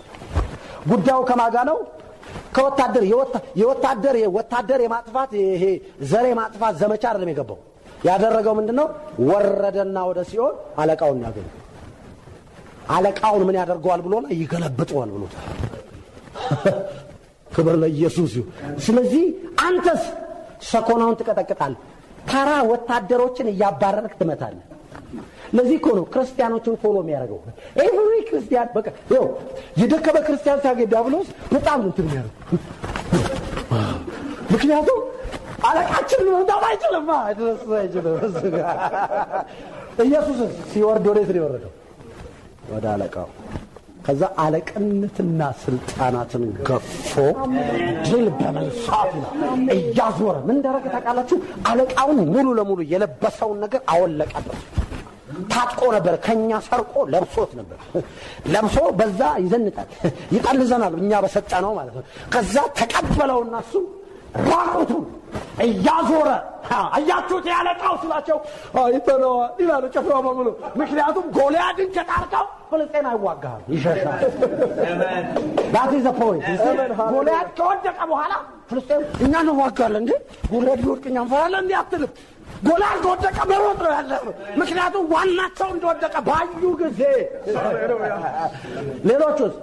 A: ጉዳዩ ከማጋ ነው? ከወታደር የወታደር የማጥፋት ይሄ ዘር የማጥፋት ዘመቻ አይደለም የገባው። ያደረገው ምንድነው? ወረደና ወደ ሲኦል አለቃውን ያገኘ። አለቃውን ምን ያደርገዋል ብሎ ነው? ይገለብጠዋል ብሎ። ክብር ለኢየሱስ ይሁን። ስለዚህ አንተስ ሰኮናውን ትቀጠቅጣለህ፣ ተራ ወታደሮችን እያባረርክ ትመታለህ። ለዚህ እኮ ነው ክርስቲያኖችን ፎሎ የሚያደርገው። ኤቭሪ ክርስቲያን በቃ ይኸው የደከመ ክርስቲያን ሲያገኝ ዲያብሎስ በጣም እንትን የሚያደርገው ምክንያቱም አለቃችን መምታት አይችልም። ኢየሱስ ሲወርድ ወዴት ነው የወረደው? ወደ አለቃው። ከዛ አለቅነትና ስልጣናትን ገፎ ድል በመንሳት እያዞረ ምን እንዳደረገ ታውቃላችሁ? አለቃውን ሙሉ ለሙሉ የለበሰውን ነገር አወለቀበት። ታጥቆ ነበር፣ ከኛ ሰርቆ ለብሶት ነበር። ለብሶ በዛ ይዘንጣል፣ ይጠልዘናል፣ እኛ በሰጠነው ማለት ነው። ከዛ ተቀበለውና እሱ ራቁቱን እያዞረ አያችሁት ያለቃው ስላቸው አይተነዋ ይላሉ ጨፍራው በሙሉ። ምክንያቱም ጎልያድን ከጣርከው ፍልስጤም አይዋጋም፣ ይሸሻል። that is the point። ጎልያድ ከወደቀ በኋላ ፍልስጤም እኛ እንዋጋለን እንዴ ጎልያድ ቢወድቅ እኛ እንፈራለን እንዴ አትልም። ጎልያድ ከወደቀ መሮጥ ነው ያለው። ምክንያቱም ዋናቸው እንደወደቀ ባዩ ጊዜ ሌሎቹስ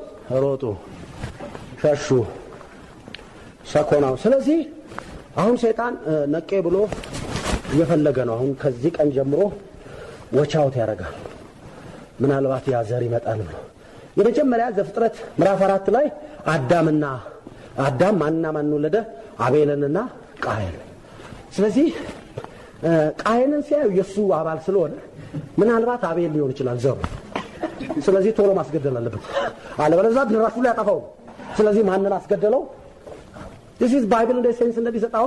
A: ሮጡ፣ ሸሹ፣ ሰኮናው። ስለዚህ አሁን ሰይጣን ነቄ ብሎ እየፈለገ ነው። አሁን ከዚህ ቀን ጀምሮ ወቻውት ያደርጋል። ምናልባት ያ ዘር ይመጣል ነው። የመጀመሪያ ዘፍጥረት ምዕራፍ 4 ላይ አዳም ማን ወለደ? አቤልንና ቃየን። ስለዚህ ቃየንን ሲያዩ የሱ አባል ስለሆነ ምናልባት አቤል ሊሆን ይችላል ዘሩ። ስለዚህ ቶሎ ማስገደል አለበት፣ አለበለዚያ ድራሹ ላይ ያጠፋው። ስለዚህ ማንን አስገደለው? this is bible እንደ ሴንስ እንደሚሰጣው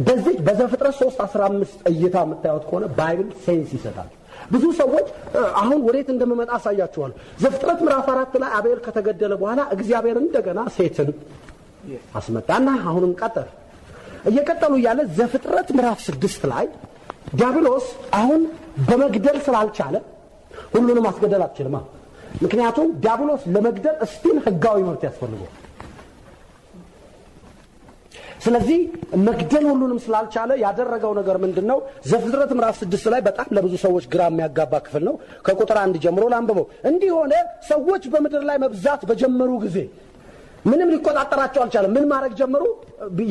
A: በዚህ በዘፍጥረት 3:15 እይታ የምታዩት ከሆነ ባይብል ሴንስ ይሰጣል። ብዙ ሰዎች አሁን ወዴት እንደምመጣ አሳያችኋለሁ። ዘፍጥረት ምዕራፍ 4 ላይ አቤል ከተገደለ በኋላ እግዚአብሔር እንደገና ሴትን አስመጣና አሁንም እየቀጠሉ ያለ ዘፍጥረት ምዕራፍ 6 ላይ ዲያብሎስ አሁን በመግደል ስላልቻለ ሁሉንም ማስገደል አትችልም። ምክንያቱም ዲያብሎስ ለመግደል እስቲል ህጋዊ መብት ያስፈልገው። ስለዚህ መግደል ሁሉንም ስላልቻለ ያደረገው ነገር ምንድነው? ዘፍጥረት ምዕራፍ 6 ላይ በጣም ለብዙ ሰዎች ግራ የሚያጋባ ክፍል ነው። ከቁጥር 1 ጀምሮ ላንብበው። እንዲህ ሆነ፣ ሰዎች በምድር ላይ መብዛት በጀመሩ ጊዜ ምንም ሊቆጣጠራቸው አልቻለም። ምን ማድረግ ጀመሩ?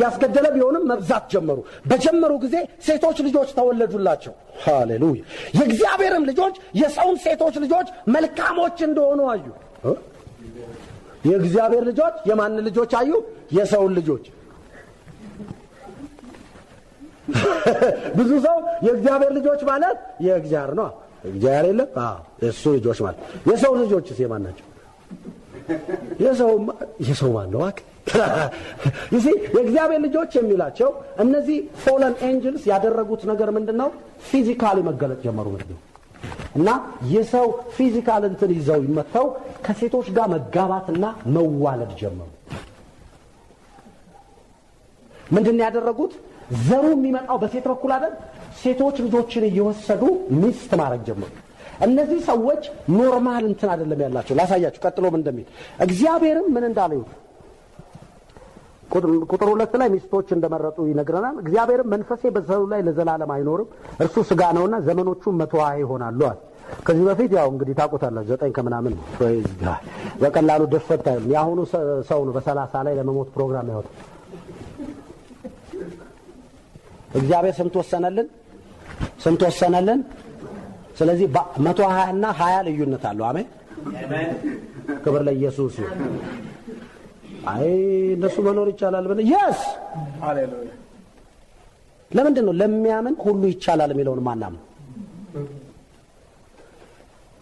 A: ያስገደለ ቢሆንም መብዛት ጀመሩ። በጀመሩ ጊዜ ሴቶች ልጆች ተወለዱላቸው። ሃሌሉያ! የእግዚአብሔርም ልጆች የሰውን ሴቶች ልጆች መልካሞች እንደሆኑ አዩ። የእግዚአብሔር ልጆች የማን ልጆች አዩ? የሰውን ልጆች። ብዙ ሰው የእግዚአብሔር ልጆች ማለት የእግዚአብሔር ነው። እግዚአብሔር የለም። እሱ ልጆች ማለት የሰው ልጆችስ የማን ናቸው? የሰው ማን ነው? ይሄ የእግዚአብሔር ልጆች የሚላቸው እነዚህ ፎለን ኤንጅልስ ያደረጉት ነገር ምንድነው? ፊዚካሊ መገለጥ ጀመሩ ምንድነው? እና የሰው ፊዚካል እንትን ይዘው ይመጣው ከሴቶች ጋር መጋባትና መዋለድ ጀመሩ። ምንድነው ያደረጉት? ዘሩ የሚመጣው በሴት በኩል አይደል? ሴቶች ልጆችን እየወሰዱ ሚስት ማድረግ ጀመሩ። እነዚህ ሰዎች ኖርማል እንትን አይደለም ያላቸው። ላሳያችሁ ቀጥሎ ምን እንደሚል። እግዚአብሔርም ምን እንዳለው ቁጥር 2 ላይ ሚስቶች እንደመረጡ ይነግረናል። እግዚአብሔርም መንፈሴ በሰው ላይ ለዘላለም አይኖርም፣ እርሱ ስጋ ነውና ዘመኖቹ 120 ይሆናሉ አለ። ከዚህ በፊት ያው እንግዲህ ታውቁታላችሁ 9 ከምናምን ነው። በቀላሉ ደፈታ ያሁኑ ሰው ነው በ30 ላይ ለመሞት ፕሮግራም ያወጣው። እግዚአብሔር ስንት ወሰነልን? ስለዚህ 120 እና 20 ልዩነት አለው። አሜን አሜን። ክብር ለኢየሱስ ይሁን። አይ እንደሱ መኖር ይቻላል ብለ yes ሃሌሉያ። ለምንድን ነው ለሚያምን ሁሉ ይቻላል የሚለውን ማናምን?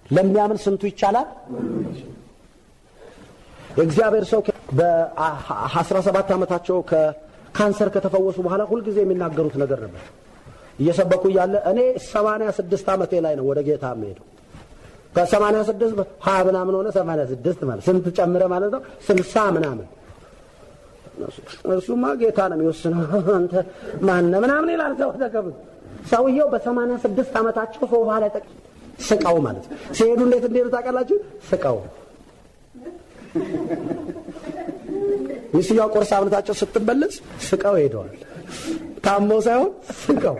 A: ለሚያምን ስንቱ ይቻላል? የእግዚአብሔር ሰው በ17 ዓመታቸው ከካንሰር ከተፈወሱ በኋላ ሁሉ ጊዜ የሚናገሩት ነገር ነበር። እየሰበኩ ያለ እኔ 86 ዓመቴ ላይ ነው ወደ ጌታ የምሄደው። ከ86 20 ምናምን ሆነ 86 ማለት ስንት ጨምረ ማለት ነው? 60 ምናምን። እሱማ ጌታ ነው የሚወስነው። አንተ ማን ምናምን ይላል ሰውየው። በ86 ዓመታቸው ሶፋ ላይ ስቃው ማለት ሲሄዱ እንዴት እንደሄዱ ታውቃላችሁ? ስቃው ሚስያው ቆርሳ አብነታቸው ስትበለጽ ስቃው ሄደዋል። ታሞ ሳይሆን ስቃው።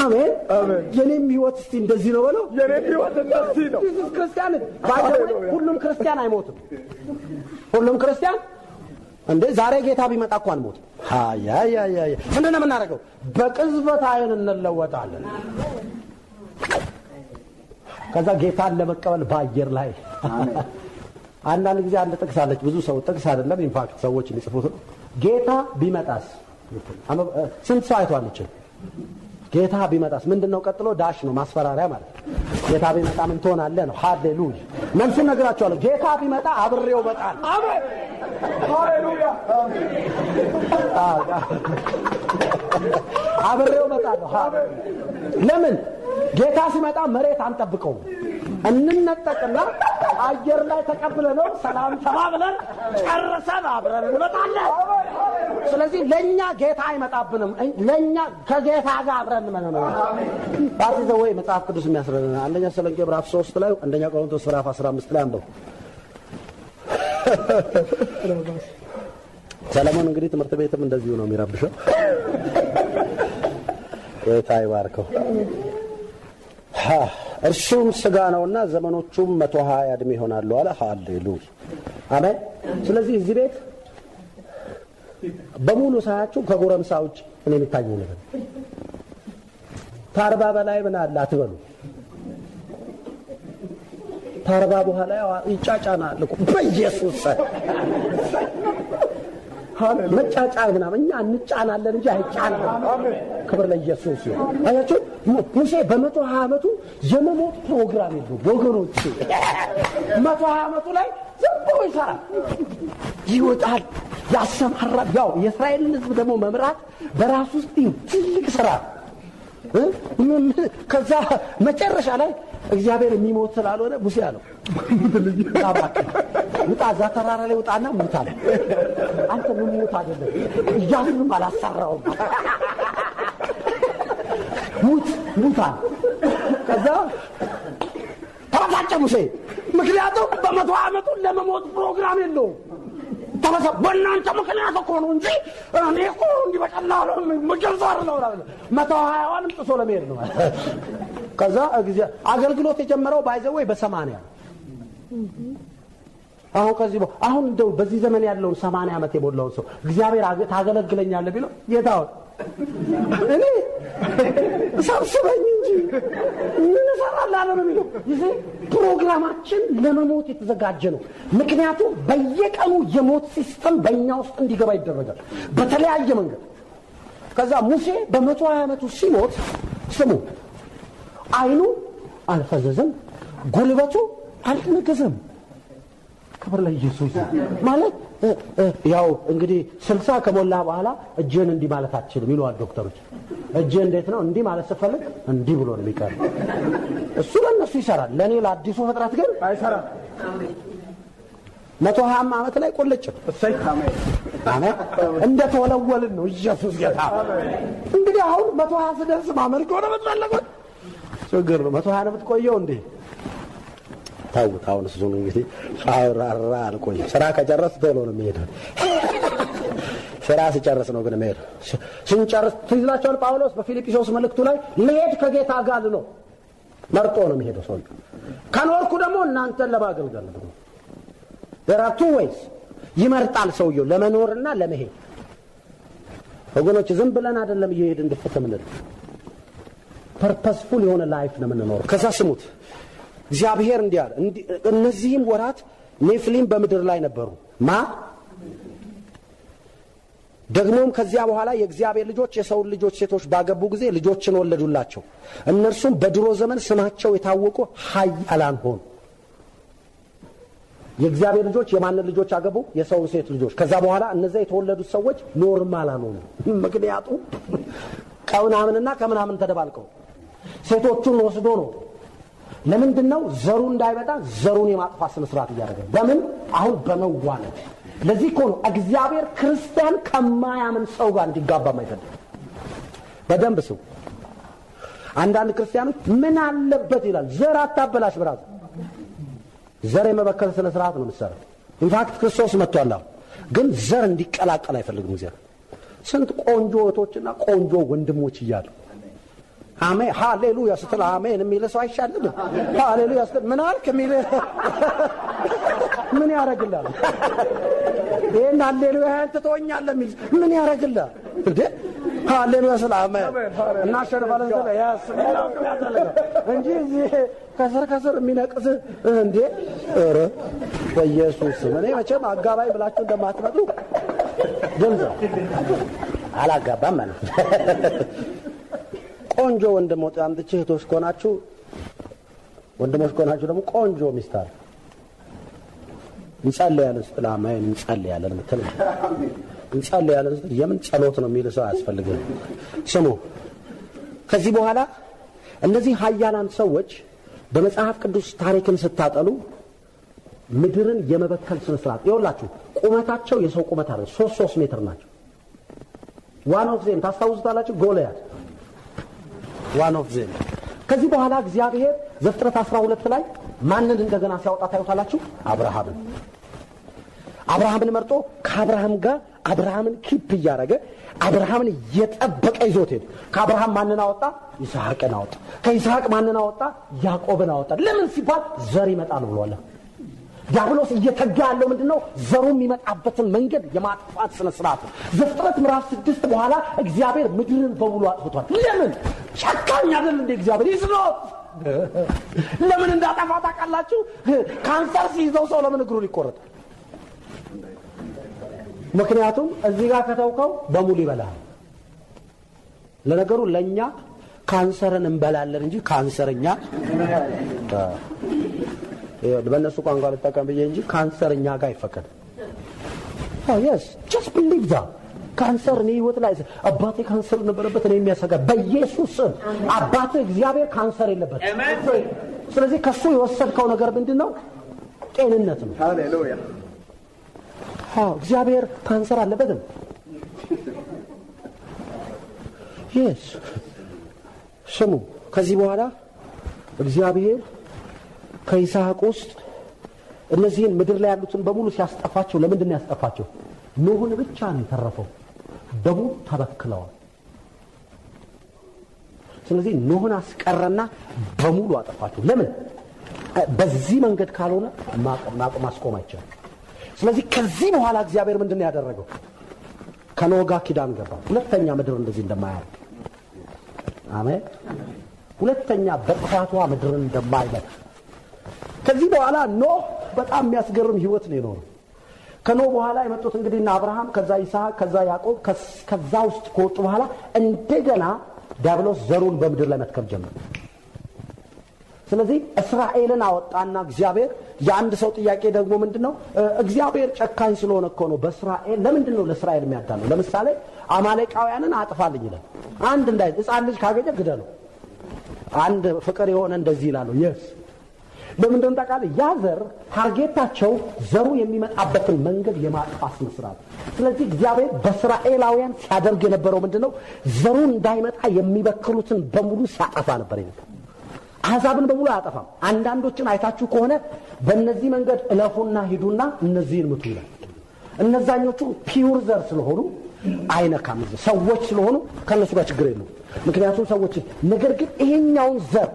A: አሜን አሜን። የኔም ህይወት እስቲ እንደዚህ ነው በለው። የኔም ህይወት እንደዚህ ነው። ክርስቲያን ሁሉም ክርስቲያን አይሞትም። ሁሉም ክርስቲያን እንዴ ዛሬ ጌታ ቢመጣ እኮ አንሞትም። ያ ምንድን ነው የምናደርገው? በቅጽበት አይን እንለወጣለን። ከዛ ጌታን ለመቀበል በአየር ላይ አንዳንድ ጊዜ አንድ ጥቅስ አለች። ብዙ ሰው ጥቅስ አይደለም ኢንፋክት ሰዎች የሚጽፉት ጌታ ቢመጣስ ስንት ሰው አይቷለች? ጌታ ቢመጣስ ምንድነው? ቀጥሎ ዳሽ ነው ማስፈራሪያ ማለት ነው። ጌታ ቢመጣ ምን ትሆናለህ ነው። ሃሌሉያ። መልሱን ነግራቸዋለሁ። ጌታ ቢመጣ አብሬው እመጣለሁ። አሜን ሃሌሉያ። አብሬው እመጣለሁ። ለምን? ጌታ ሲመጣ መሬት አንጠብቀውም። እንነጠቅና አየር ላይ ተቀብለነው ሰላም ተባብለን ጨርሰን አብረን እንመጣለን። ስለዚህ ለኛ ጌታ አይመጣብንም። ለኛ ከጌታ ጋር አብረን እንመጣለን። ባትዘ ወይ መጽሐፍ ቅዱስ የሚያስረዳ አንደኛ ተሰሎንቄ ምዕራፍ 3 ላይ አንደኛ ቆሮንቶስ ምዕራፍ 15 ላይ አንብቡ። ሰለሞን እንግዲህ ትምህርት ቤትም እንደዚሁ ነው የሚረብሸው። ጌታ ይባርከው። እርሱም ስጋ ነውና ዘመኖቹም 120 ዕድሜ ይሆናሉ አለ። ሃሌሉያ አሜን። ስለዚህ እዚህ ቤት በሙሉ ሳያችሁ ከጎረምሳ ውጭ እኔ የሚታየኝ ነገር ታርባ በላይ ምን አለ አትበሉ። ታርባ በኋላ ይጫጫናል እኮ በኢየሱስ መጫጫን ምናምን እኛ እንጫናለን እንጂ አይጫናም። ክብር ለኢየሱስ ይሁን። አያችሁ ሙሴ በ120 ዓመቱ የመሞት ፕሮግራም ይዘው ወገኖች 120 ዓመቱ ላይ ዝም ብሎ ይሰራል፣ ይወጣል፣ ያሰማራል። ያው የእስራኤልን ሕዝብ ደግሞ መምራት በራሱ ውስጥ ትልቅ ስራ። ከዛ መጨረሻ ላይ እግዚአብሔር የሚሞት ስላልሆነ ሙሴ አለው ውጣ፣ እዛ ተራራ ላይ ውጣና ሙት አለ። አንተ ምን ሞት አይደለም እያሉንም አላሰራውም ሙት አለ። ከዛ ተበሳጨ ሙሴ፣ ምክንያቱም በ120 ዓመቱ ለመሞት ፕሮግራም የለውም። በእናንተ ምክንያት እኮ ነው እንጂ እኔ እኮ እንዲህ በቀላሉ መጀመር ነው ማለት 120ንም ጥሶ ለመሄድ ነው። ከዛ አገልግሎት የጀመረው ባይዘው በ80 አሁን ከዚህ አሁን እንደው በዚህ ዘመን ያለውን 80 ዓመት የሞላው ሰው እግዚአብሔር ታገለግለኛለህ ቢለው የታው እኔ ሰብስበኝ እንጂ ምን ሰራላለሁ ነው የሚለው። ይሄ ፕሮግራማችን ለመሞት የተዘጋጀ ነው። ምክንያቱም በየቀኑ የሞት ሲስተም በእኛ ውስጥ እንዲገባ ይደረጋል በተለያየ መንገድ። ከዛ ሙሴ በ120 ዓመቱ ሲሞት ስሙ አይኑ አልፈዘዘም፣ ጉልበቱ አልነገዘም። ክብር ለኢየሱስ ማለት ያው እንግዲህ 60 ከሞላ በኋላ እጄን እንዲህ ማለት አትችልም ይሏል ዶክተሮች። እጄ እንዴት ነው እንዲህ ማለት ሲፈልግ እንዲህ ብሎ ነው የሚቀር። እሱ ለነሱ ይሰራል፣ ለኔ ለአዲሱ ፍጥረት ግን አይሰራም። 120 ዓመት ላይ ቆለጭ አሜን እንደተወለወልን ነው ኢየሱስ ጌታ። እንግዲህ አሁን 120 ስደርስ ማመልክ ሆነ መጥላለበት ችግር ነው። 120 ዓመት ቆየው እንዴ ታውት አሁን እሱ ነው እንግዲህ ፋራራ አልቆይ ስራ ከጨረስ ቶሎ ነው የሚሄደው። ስራ ሲጨርስ ነው ግን የሚሄደው። ስንጨርስ ትይላቸዋል። ጳውሎስ በፊልጵስዩስ መልእክቱ ላይ ልሄድ ከጌታ ጋር ነው መርጦ ነው የሚሄደው ሰው። ከኖርኩ ደግሞ እናንተን ለማገልገል ነው። there are two ways ይመርጣል ሰውየው ለመኖርና ለመሄድ። ወገኖች ዝም ብለን አይደለም እየሄድን እንድፈተምልን ፐርፐስፉል የሆነ ላይፍ ነው የምንኖረው። ከዛ ስሙት እግዚአብሔር እንዲህ አለ፣ እነዚህም ወራት ኔፍሊም በምድር ላይ ነበሩ። ደግሞም ከዚያ በኋላ የእግዚአብሔር ልጆች የሰውን ልጆች ሴቶች ባገቡ ጊዜ ልጆችን ወለዱላቸው። እነርሱም በድሮ ዘመን ስማቸው የታወቁ ኃያላን ሆኑ። የእግዚአብሔር ልጆች የማንን ልጆች አገቡ? የሰውን ሴት ልጆች። ከዛ በኋላ እነዚያ የተወለዱት ሰዎች ኖርማል አልሆኑ። ምክንያቱም ከምናምንና ከምናምን ተደባልቀው ሴቶቹን ወስዶ ነው። ለምንድነው? ዘሩ እንዳይበጣ ዘሩን የማጥፋት ስነ ስርዓት እያደረገ በምን አሁን በመዋለድ። ለዚህ እኮ ነው እግዚአብሔር ክርስቲያን ከማያምን ሰው ጋር እንዲጋባ ማይፈልግ። በደንብ ሰው አንዳንድ ክርስቲያኖች ምን አለበት ይላል። ዘር አታበላሽ ብራዝ። ዘር የመበከል ስነ ስርዓት ነው የምትሰራው። ኢንፋክት ክርስቶስ መጥቷል ግን ዘር እንዲቀላቀል አይፈልግም እግዚአብሔር። ስንት ቆንጆ እህቶችና ቆንጆ ወንድሞች እያሉ አሜን ሃሌሉያ ስትል አሜን የሚል ሰው አይሻልም? ሃሌሉያ ስትል ምን አልክ የሚል ምን ያረግላል? ይሄን ሃሌሉያ ትተወኛለህ የሚል ምን ያረግላል እንዴ? ሃሌሉያ ስለ አሜን እና ሸርባለን ስለ ያስ እንጂ ከስር የሚነቅስ እንዴ? ኧረ በኢየሱስ እኔ መቼም አጋባይ ብላችሁ እንደማትመጡ ግልጽ አላጋባም ማለት ቆንጆ ወንድሞች አንድች እህቶች ከሆናችሁ ወንድሞች ከሆናችሁ ደግሞ ቆንጆ ሚስት አለ እንጸልያለን ስትል አሜን እንጸልያለን ምትል እንጸልያለን ስትል የምን ጸሎት ነው የሚል ሰው አያስፈልግም። ስሙ ከዚህ በኋላ እነዚህ ኃያላን ሰዎች በመጽሐፍ ቅዱስ ታሪክን ስታጠሉ ምድርን የመበከል ስነ ስርዓት ይኸውላችሁ ቁመታቸው የሰው ቁመት አይደለም 3 ሜትር ናቸው። ዋን ኦፍ ዜም ታስታውሱታላችሁ ጎልያድ ዋን ኦፍ ዜም። ከዚህ በኋላ እግዚአብሔር ዘፍጥረት 12 ላይ ማንን እንደገና ሲያወጣ ታዩታላችሁ? አብርሃምን መርጦ ከአብርሃም ጋር አብርሃምን ኪፕ እያደረገ አብርሃምን እየጠበቀ ይዞት ሄደ። ከአብርሃም ማንን አወጣ? ይስሐቅን አወጣ። ከይስሐቅ ማንን አወጣ? ያዕቆብን አወጣ። ለምን ሲባል ዘር ይመጣል ብሏል። ዲያብሎስ እየተጋ ያለው ምንድነው? ዘሩ የሚመጣበትን መንገድ የማጥፋት ስነ ስርዓት። ዘፍጥረት ምዕራፍ 6 በኋላ እግዚአብሔር ምድርን በሙሉ አጥፍቷል። ለምን? ጨካኝ አይደል እንደ እግዚአብሔር ይስኖት ለምን እንዳጠፋ ታውቃላችሁ? ካንሰር ሲይዘው ሰው ለምን እግሩን ይቆረጣል? ምክንያቱም እዚህ ጋር ከተውከው በሙሉ ይበላል። ለነገሩ ለኛ ካንሰርን እንበላለን እንጂ ካንሰርኛ በእነሱ ቋንቋ ልጠቀም ብዬ እንጂ ካንሰርኛ ጋር አይፈቀድም። yes just believe that ካንሰር ነው ህይወት ላይ አባቴ ካንሰር ነበረበት ነው የሚያሰጋ በኢየሱስ አባቴ እግዚአብሔር ካንሰር የለበት። ስለዚህ ከሱ የወሰድከው ነገር ምንድነው? ጤንነት ነው። ሃሌሉያ። እግዚአብሔር ካንሰር አለበትም። yes ስሙ ከዚህ በኋላ እግዚአብሔር ከይስሐቅ ውስጥ እነዚህን ምድር ላይ ያሉትን በሙሉ ሲያስጠፋቸው ለምንድን ነው ያስጠፋቸው? ኖህን ብቻ ነው የተረፈው። በሙሉ ተበክለዋል። ስለዚህ ኖህን አስቀረና በሙሉ አጠፋቸው። ለምን? በዚህ መንገድ ካልሆነ ማስቆም አይቻልም። ስለዚህ ከዚህ በኋላ እግዚአብሔር ምንድን ነው ያደረገው? ከኖህ ጋር ኪዳን ገባ። ሁለተኛ ምድር እንደዚህ እንደማያደርግ አሜን። ሁለተኛ በጥፋቷ ምድርን እንደማይለቅ። ከዚህ በኋላ ኖህ በጣም የሚያስገርም ህይወት ነው የኖረው። ከኖህ በኋላ የመጡት እንግዲህ እና አብርሃም፣ ከዛ ይስሐቅ፣ ከዛ ያዕቆብ፣ ከዛ ውስጥ ከወጡ በኋላ እንደገና ዲያብሎስ ዘሩን በምድር ላይ መትከል ጀመረ። ስለዚህ እስራኤልን አወጣና እግዚአብሔር የአንድ ሰው ጥያቄ ደግሞ ምንድነው? እግዚአብሔር ጨካኝ ስለሆነ እኮ ነው በእስራኤል ለምንድን ነው ለእስራኤል የሚያዳለው? ለምሳሌ አማሌቃውያንን አጥፋልኝ ይላል። አንድ እንዳይ ሕፃን ልጅ ካገኘ ግደለው። አንድ ፍቅር የሆነ እንደዚህ ይላሉ። yes በምንድነው ታውቃለህ? ያ ዘር ታርጌታቸው ዘሩ የሚመጣበትን መንገድ የማጥፋት መስራት። ስለዚህ እግዚአብሔር በእስራኤላውያን ሲያደርግ የነበረው ምንድነው? ዘሩ እንዳይመጣ የሚበክሉትን በሙሉ ሲያጠፋ ነበር ይላል። አሕዛብን በሙሉ አያጠፋም። አንዳንዶችን አይታችሁ ከሆነ በእነዚህ መንገድ እለፉና ሂዱና እነዚህን ምቱ ይላል። እነዛኞቹ ፒውር ዘር ስለሆኑ አይነካም። ሰዎች ስለሆኑ ከነሱ ጋር ችግር የለውም። ምክንያቱም ሰዎች ነገር ግን ይሄኛውን ዘር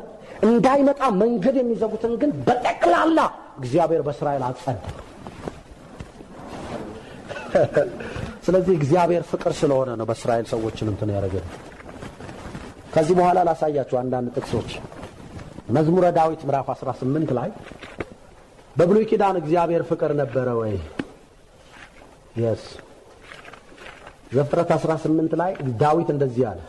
A: እንዳይመጣ መንገድ የሚዘጉትን ግን በጠቅላላ እግዚአብሔር በእስራኤል አጸዳ። ስለዚህ እግዚአብሔር ፍቅር ስለሆነ ነው በእስራኤል ሰዎችን እንትን ያደረገው። ከዚህ በኋላ ላሳያችሁ አንዳንድ ጥቅሶች። መዝሙረ ዳዊት ምዕራፍ 18 ላይ በብሉይ ኪዳን እግዚአብሔር ፍቅር ነበረ ወይ? yes ዘፍጥረት 18 ላይ ዳዊት እንደዚህ አለ።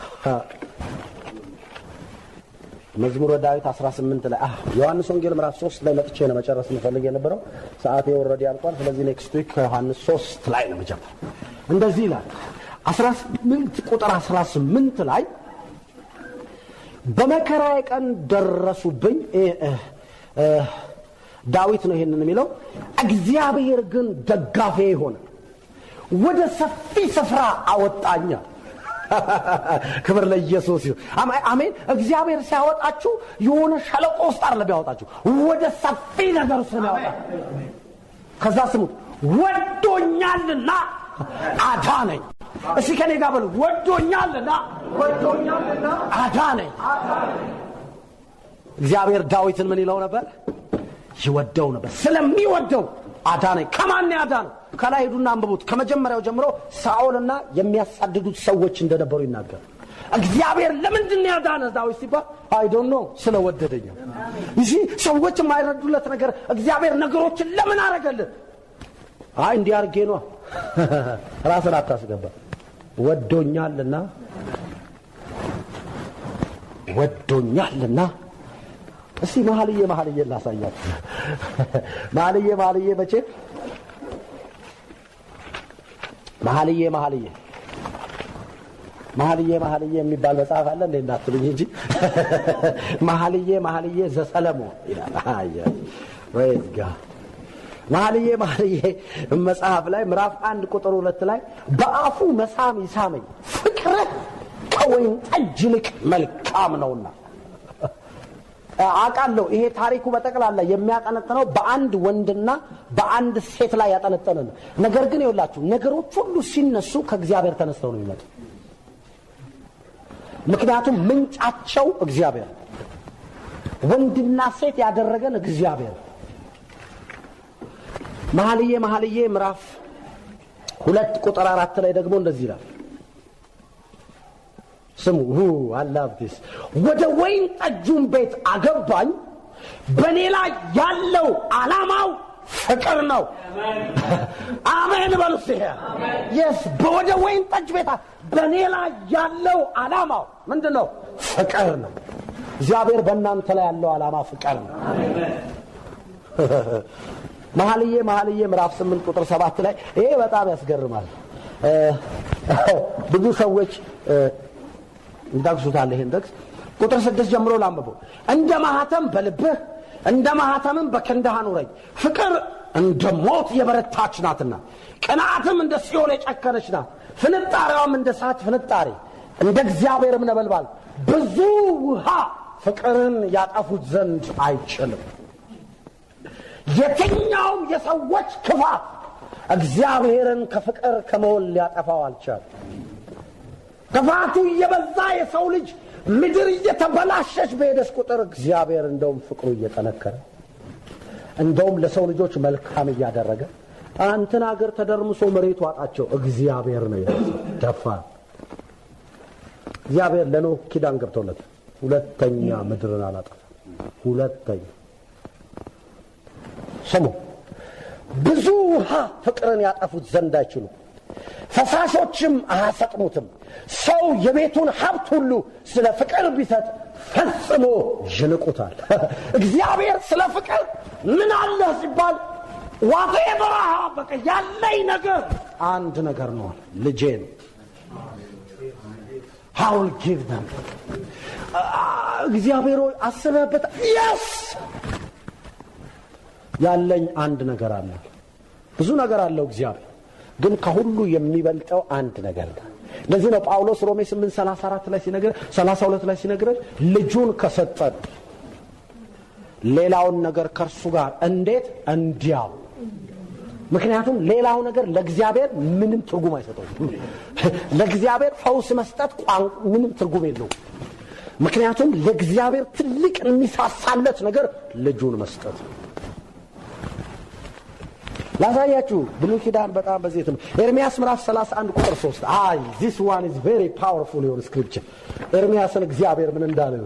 A: መዝሙረ ዳዊት 18 ላይ ዮሐንስ ወንጌል ምዕራፍ 3 ላይ መጥቼ ነው መጨረስ የምፈልግ የነበረው። ሰዓቴ ኦልሬዲ አልቋል። ስለዚህ ኔክስት ዊክ ዮሐንስ 3 ላይ ነው መጀመር። እንደዚህ ይላል 18 ቁጥር 18 ላይ በመከራዬ ቀን ደረሱብኝ። ዳዊት ነው ይሄንን የሚለው። እግዚአብሔር ግን ደጋፊ ሆነ፣ ወደ ሰፊ ስፍራ አወጣኝ። ክብር ለኢየሱስ ይሁን። አሜን። እግዚአብሔር ሲያወጣችሁ የሆነ ሸለቆ ውስጥ አይደለም ያወጣችሁ፣ ወደ ሰፊ ነገር ውስጥ ነው ያወጣችሁ። ከዛ ስሙት፣ ወዶኛልና አዳነኝ። እስኪ ከኔ ጋር በሉ፣ ወዶኛልና አዳነኝ። እግዚአብሔር ዳዊትን ምን ይለው ነበር? ይወደው ነበር። ስለሚወደው አዳነኝ። ከማን ያዳነው? ከላይ ሄዱና አንብቡት። ከመጀመሪያው ጀምሮ ሳኦልና የሚያሳድዱት ሰዎች እንደነበሩ ይናገር። እግዚአብሔር ለምንድን ነው ያዳነው ዳዊት ሲባል አይ ዶንት ኖ ስለወደደኝ። እሺ ሰዎች የማይረዱለት ነገር እግዚአብሔር ነገሮችን ለምን አረጋለ? አይ እንዲህ አርጌ ነው። ራስን አታስገባ። ወዶኛልና እስቲ መኃልየ ላሳያችሁ። መኃልየ መቼ መኃልየ የሚባል መጽሐፍ አለ እንዴ እንዳትሉኝ እንጂ መኃልየ ዘሰለሞን ይላል። praise God። መኃልየ መጽሐፍ ላይ ምዕራፍ 1 ቁጥር 2 ላይ በአፉ መሳም ይሳመኝ፣ ፍቅር ከወይን ጠጅ ይልቅ መልካም ነውና። አቃለው ይሄ ታሪኩ በጠቅላላ የሚያጠነጥነው በአንድ ወንድና በአንድ ሴት ላይ ያጠነጠነ ነው። ነገር ግን ይኸውላችሁ ነገሮች ሁሉ ሲነሱ ከእግዚአብሔር ተነስተው ነው የሚመጡ። ምክንያቱም ምንጫቸው እግዚአብሔር፣ ወንድና ሴት ያደረገን እግዚአብሔር። መኃልየ ምዕራፍ 2 ቁጥር 4 ላይ ደግሞ እንደዚህ ይላል። ስሙ አላብዲስ ወደ ወይን ጠጁም ቤት አገባኝ፣ በኔ ላይ ያለው ዓላማው ፍቅር ነው። አሜን በሉስ። yes ወደ ወይን ጠጅ ቤት በኔ ላይ ያለው ዓላማው ምንድነው? ፍቅር ነው። እግዚአብሔር በእናንተ ላይ ያለው ዓላማ ፍቅር ነው። መኃልየ ምዕራፍ 8 ቁጥር 7 ላይ ይሄ በጣም ያስገርማል። ብዙ ሰዎች እንዳግሱታል ይሄን ጥቅስ። ቁጥር 6 ጀምሮ ላንብበው። እንደ ማህተም በልብህ እንደ ማህተምም በክንድህ አኑረኝ። ፍቅር እንደ ሞት የበረታች ናትና፣ ቅንዓትም እንደ ሲኦል የጨከነች ናት። ፍንጣሪዋም እንደ እሳት ፍንጣሪ እንደ እግዚአብሔርም ነበልባል። ብዙ ውሃ ፍቅርን ያጠፉት ዘንድ አይችልም። የትኛውም የሰዎች ክፋት እግዚአብሔርን ከፍቅር ከመሆን ሊያጠፋው አልቻለም። ክፋቱ እየበዛ የሰው ልጅ ምድር እየተበላሸች በሄደች ቁጥር እግዚአብሔር እንደውም ፍቅሩ እየጠነከረ እንደውም ለሰው ልጆች መልካም እያደረገ አንተን አገር ተደርምሶ መሬቱ አጣቸው። እግዚአብሔር ነው ደፋ። እግዚአብሔር ለኖህ ኪዳን ገብቶለት ሁለተኛ ምድርን አላጠፋ። ሁለተኛ ስሙ፣ ብዙ ውሃ ፍቅርን ያጠፉት ዘንድ አይችሉም፣ ፈሳሾችም አያሰጥሙትም። ሰው የቤቱን ሀብት ሁሉ ስለ ፍቅር ቢሰጥ ፈጽሞ ይንቁታል። እግዚአብሔር ስለ ፍቅር ምን አለ ሲባል ዋቴቨር በቃ ያለኝ ነገር አንድ ነገር ነው፣ ልጄን how will give them እግዚአብሔር አስበበት። yes ያለኝ አንድ ነገር አለ። ብዙ ነገር አለው እግዚአብሔር፣ ግን ከሁሉ የሚበልጠው አንድ ነገር ነው። ለዚህ ነው ጳውሎስ ሮሜ 8:34 ላይ ሲነግረን 32 ላይ ሲነግረን ልጁን ከሰጠን ሌላውን ነገር ከርሱ ጋር እንዴት እንዲያው። ምክንያቱም ሌላው ነገር ለእግዚአብሔር ምንም ትርጉም አይሰጠውም። ለእግዚአብሔር ፈውስ መስጠት ምንም ትርጉም የለውም። ምክንያቱም ለእግዚአብሔር ትልቅ የሚሳሳለት ነገር ልጁን መስጠት። ላሳያችሁ ብሉይ ኪዳን በጣም በዚህ ኤርሚያስ ምዕራፍ 31 ቁጥር 3 this one is very powerful your scripture። ኤርሚያስን እግዚአብሔር ምን እንዳለው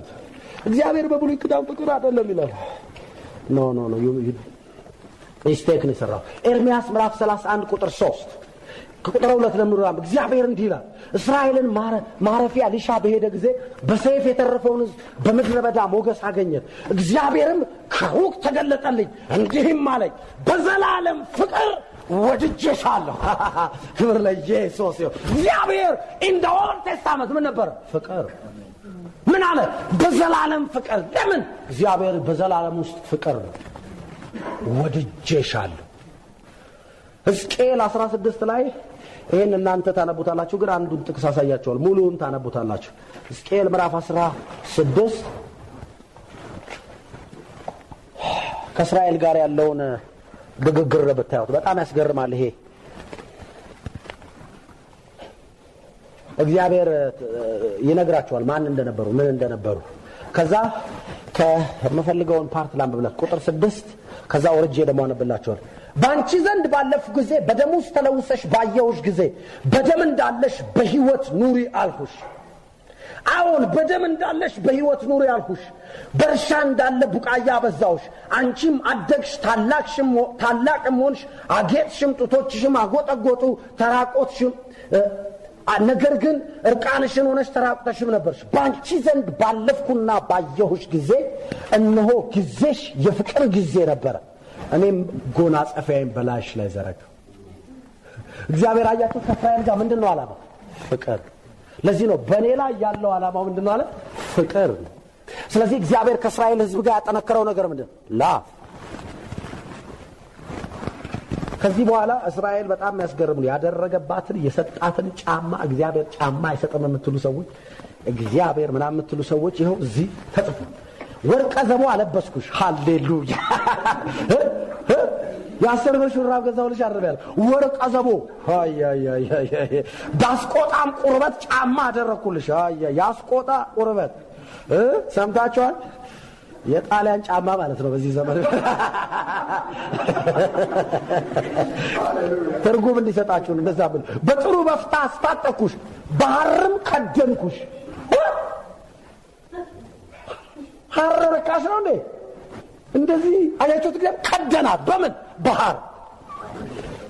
A: እግዚአብሔር በብሉይ ኪዳን ፍቅር አይደለም ይላል። ኖ ኢስቴክን ይሰራው። ኤርሚያስ ምዕራፍ 31 ቁጥር 3 ከቁጥር 2 ለምንራም እግዚአብሔር እንዲህ ይላል፣ እስራኤልን ማረፊያ ሊሻ በሄደ ጊዜ በሰይፍ የተረፈውን በምድረ በዳ ሞገስ አገኘ። እግዚአብሔርም ከሩቅ ተገለጠልኝ እንዲህም አለኝ፣ በዘላለም ፍቅር ወድጄሻለሁ። ክብር ለኢየሱስ ይሁን። እግዚአብሔር in the Old Testament ምን ነበር? ፍቅር። ምን አለ? በዘላለም ፍቅር። ለምን? እግዚአብሔር በዘላለም ውስጥ ፍቅር ነው። ወድጄሻለሁ። ሕዝቅኤል 16 ላይ ይሄን እናንተ ታነቡታላችሁ፣ ግን አንዱን ጥቅስ አሳያችኋለሁ፣ ሙሉውን ታነቡታላችሁ። ሕዝቅኤል ምዕራፍ 16 ከእስራኤል ጋር ያለውን ግግር ብታዩት በጣም ያስገርማል። ይሄ እግዚአብሔር ይነግራቸዋል ማን እንደነበሩ ምን እንደነበሩ። ከዛ ከመፈልገውን ፓርት ላንብብላችሁ ቁጥር 6 ከዛ ወርጄ ደግሞ አነብላችኋለሁ። ባንቺ ዘንድ ባለፉ ጊዜ በደም ውስጥ ተለውሰሽ ባየሁሽ ጊዜ በደም እንዳለሽ በሕይወት ኑሪ አልሁሽ። አዎን በደም እንዳለሽ በሕይወት ኑሪ አልሁሽ። በእርሻ እንዳለ ቡቃያ አበዛሁሽ። አንቺም አደግሽ፣ ታላቅም ሆንሽ፣ አጌጥሽም፣ ጡቶችሽም አጎጠጎጡ፣ ተራቆትሽም። ነገር ግን እርቃንሽን ሆነሽ ተራቁተሽም ነበርሽ። ባንቺ ዘንድ ባለፍኩና ባየሁሽ ጊዜ እነሆ ጊዜሽ የፍቅር ጊዜ ነበረ፣ እኔም ጎናጸፊያዬን በላይሽ ላይ ዘረጋሁ። እግዚአብሔር አያችሁ ከእስራኤል ጋር ምንድነው ዓላማ? ፍቅር። ለዚህ ነው በእኔ ላይ ያለው ዓላማው ምንድነው አለ? ፍቅር። ስለዚህ እግዚአብሔር ከእስራኤል ሕዝብ ጋር ያጠነከረው ነገር ምንድነው? ላፍ። ከዚህ በኋላ እስራኤል በጣም ያስገርም ነው ያደረገባትን የሰጣትን ጫማ እግዚአብሔር ጫማ አይሰጥም የምትሉ ሰዎች፣ እግዚአብሔር ምናምን የምትሉ ሰዎች ይኸው እዚህ ተጽፎ ወርቀ ዘቦ አለበስኩሽ። ሃሌሉያ። የአስር ብር ሹራብ ገዛሁልሽ አርበያል። ወርቀ ዘቦ ዳስቆጣም ቁርበት ጫማ አደረኩልሽ። ያስቆጣ ቁርበት ሰምታችኋል? የጣሊያን ጫማ ማለት ነው በዚህ ዘመን። ትርጉም እንዲሰጣችሁ እንደዛ ብሎ በጥሩ በፍታ አስታጠቅኩሽ በሐርም ከደንኩሽ። ሐር ርካሽ ነው እንዴ? እንደዚህ አያችሁት? ግን ከደናት በምን በሐር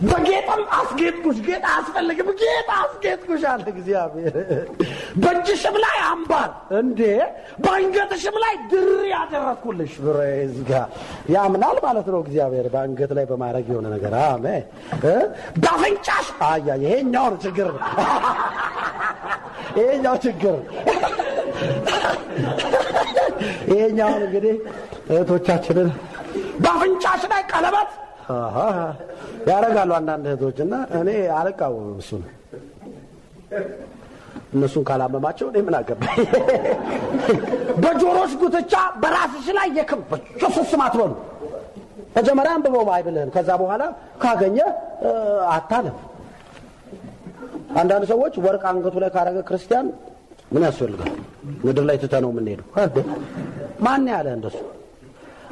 A: በጌጥም አስጌጥኩሽ። ጌጥ አያስፈልግም፣ ጌጥ አስጌጥኩሽ አለ እግዚአብሔር። በእጅሽም ላይ አምባር እንዴ በአንገትሽም ላይ ድሪ ያደረኩልሽ። ብሬዝ ጋር ያምናል ማለት ነው እግዚአብሔር በአንገት ላይ በማድረግ የሆነ ነገር። አሜን። በአፍንጫሽ አያ ይሄኛው ችግር ነው። ይሄኛው ችግር ይሄኛው እንግዲህ እህቶቻችንን በአፍንጫሽ ላይ ቀለበት ያረጋሉ አንዳንድ እህቶችና እኔ አልቃወምም እሱን። እነሱን ካላመማቸው እኔ ምን አገባኝ። በጆሮሽ ጉትቻ በራስሽ ላይ የክብር ስም አትበሉ። መጀመሪያ አንብበው ባይብልህን፣ ከዛ በኋላ ካገኘ አታለም። አንዳንድ ሰዎች ወርቅ አንገቱ ላይ ካረገ ክርስቲያን ምን ያስፈልጋል? ምድር ላይ ትተነው የምንሄደው ማን ያለ እንደሱ?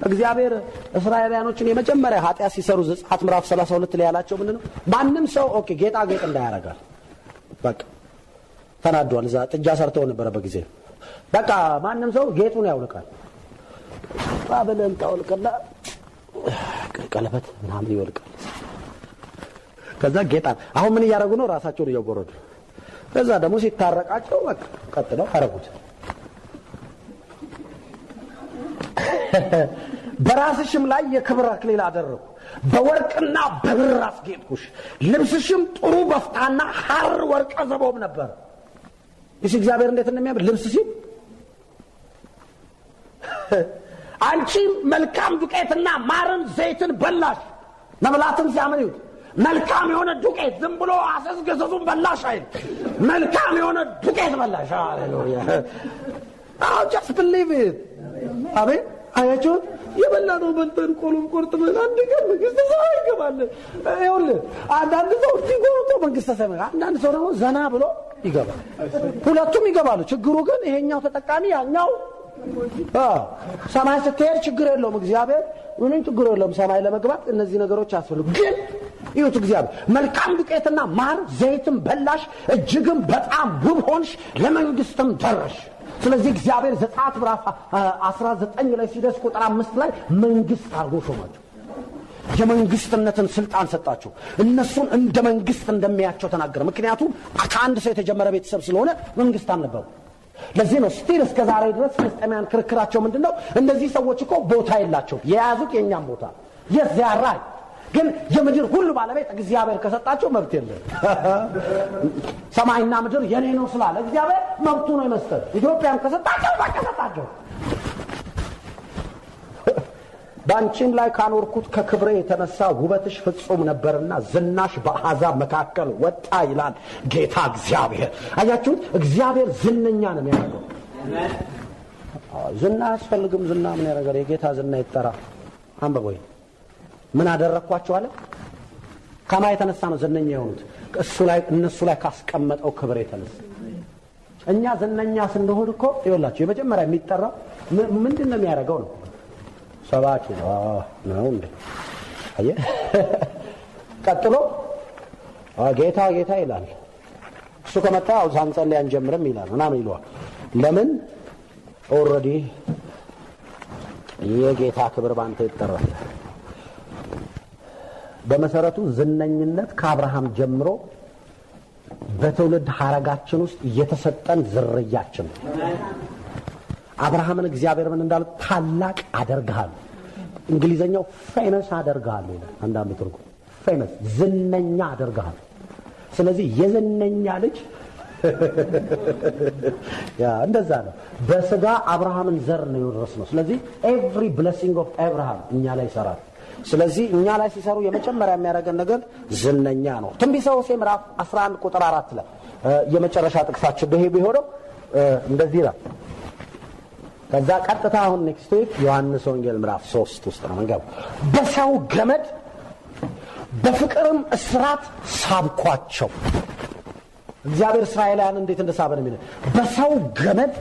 A: እግዚአብሔር እስራኤላውያኖችን የመጀመሪያ ኃጢአት ሲሰሩ ዘጸአት ምዕራፍ 32 ላይ ያላቸው ምንድነው? ማንም ሰው ጌጣጌጥ እንዳያረጋል። በቃ ተናዷል። እዛ ጥጃ ሰርተው ነበር በጊዜ። በቃ ማንም ሰው ጌጡን ያውልቃል። ባበለም ታውልቀላ ቀለበት ምናምን ይወልቃል። ከዛ ጌጣ አሁን ምን እያደረጉ ነው? ራሳቸውን እያጎረዱ። ከዛ ደግሞ ሲታረቃቸው በቃ ቀጥለው አረጉት። በራስሽም ላይ የክብር አክሊል አደረኩ፣ በወርቅና በብር አስጌጥኩሽ፣ ልብስሽም ጥሩ በፍታና ሐር ወርቀ ዘቦም ነበር። እሺ እግዚአብሔር እንዴት እንደሚያምር ልብስ ሲል አንቺ መልካም ዱቄትና ማርን ዘይትን በላሽ። መብላትም ሲያምኑት መልካም የሆነ ዱቄት ዝም ብሎ አሰስገሰሱን በላሽ አይደል፣ መልካም የሆነ ዱቄት በላሽ። ሃሌሉያ! አው just believe it። አሜን። አያችሁ የበላነው በልተን ቆሎም ቆርጥመን አንድ ቀን መንግስተ ሰማይ ይገባል። ይኸውልህ አንዳንድ ሰው ሲጎርቶ መንግስተ ሰማይ፣ አንዳንድ ሰው ደግሞ ዘና ብሎ ይገባል። ሁለቱም ይገባሉ። ችግሩ ግን ይሄኛው ተጠቃሚ ያኛው ሰማይ ስትሄድ ችግር የለውም። እግዚአብሔር ምንም ችግር የለውም ሰማይ ለመግባት። እነዚህ ነገሮች አስፈልጉ። ግን ይሁት እግዚአብሔር መልካም ዱቄትና ማር ዘይትም በላሽ፣ እጅግም በጣም ውብ ሆንሽ፣ ለመንግስትም ደረሽ። ስለዚህ እግዚአብሔር ዘጸአት ምዕራፍ 19 ላይ ሲደርስ ቁጥር 5 ላይ መንግስት አድርጎ ሾማቸው። የመንግስትነትን ስልጣን ሰጣቸው። እነሱን እንደ መንግስት እንደሚያቸው ተናገረ። ምክንያቱም ከአንድ ሰው የተጀመረ ቤተሰብ ስለሆነ መንግስት አልነበሩ። ለዚህ ነው ስቲል እስከ ዛሬ ድረስ ፍልስጤማውያን ክርክራቸው ምንድነው? እነዚህ ሰዎች እኮ ቦታ የላቸው፣ የያዙት የኛም ቦታ የዚያራይ ግን የምድር ሁሉ ባለቤት እግዚአብሔር ከሰጣቸው መብት የለም። ሰማይና ምድር የኔ ነው ስላለ እግዚአብሔር መብቱ ነው ይመስል ኢትዮጵያን ከሰጣቸው ባከሰጣቸው። ባንቺም ላይ ካኖርኩት ከክብሬ የተነሳ ውበትሽ ፍጹም ነበርና ዝናሽ በአሕዛብ መካከል ወጣ ይላል ጌታ እግዚአብሔር። አያችሁት? እግዚአብሔር ዝነኛ ነው የሚያደርገው። ዝና አያስፈልግም። ዝና ምን ያደርጋል? የጌታ ዝና ይጠራ። አንበቦይ ምን አደረኳቸው አለ? ከማ የተነሳ ነው ዝነኛ የሆኑት? እሱ ላይ እነሱ ላይ ካስቀመጠው ክብር የተነሳ። እኛ ዝነኛ ስንሆን እኮ ይኸውላችሁ የመጀመሪያ የሚጠራው ምንድነው የሚያደርገው ነው? ሰባኪ ነው እንዴ? አየ ቀጥሎ ጌታ ጌታ ይላል። እሱ ከመጣ ሳንጸልይ አንጀምርም ይላል ምናምን ይለዋል። ለምን? ኦልሬዲ የጌታ ክብር ባንተ ይጠራል። በመሰረቱ ዝነኝነት ከአብርሃም ጀምሮ በትውልድ ሐረጋችን ውስጥ የተሰጠን ዝርያችን ነው። አብርሃምን እግዚአብሔር ምን እንዳለ ታላቅ አደርግሃለሁ፣ እንግሊዘኛው ፌመስ አደርግሃለሁ ይላል። አንዳንዱ ትርጉም ፌመስ ዝነኛ አደርግሃለሁ። ስለዚህ የዝነኛ ልጅ ያ እንደዛ ነው። በስጋ አብርሃምን ዘር ነው የወረስነው። ስለዚህ ኤቭሪ ብሌሲንግ ኦፍ አብርሃም እኛ ላይ ይሰራል። ስለዚህ እኛ ላይ ሲሰሩ የመጀመሪያ የሚያደርገን ነገር ዝነኛ ነው። ትንቢተ ሆሴዕ ምዕራፍ 11 ቁጥር 4 ላይ የመጨረሻ ጥቅሳችን ይሄ ቢሆነው እንደዚህ ነው። ከዛ ቀጥታ አሁን ኔክስት ዊክ ዮሐንስ ወንጌል ምዕራፍ 3 ውስጥ ነው መንገብ። በሰው ገመድ በፍቅርም እስራት ሳብኳቸው። እግዚአብሔር እስራኤላውያን እንዴት እንደሳበን የሚለው በሰው ገመድ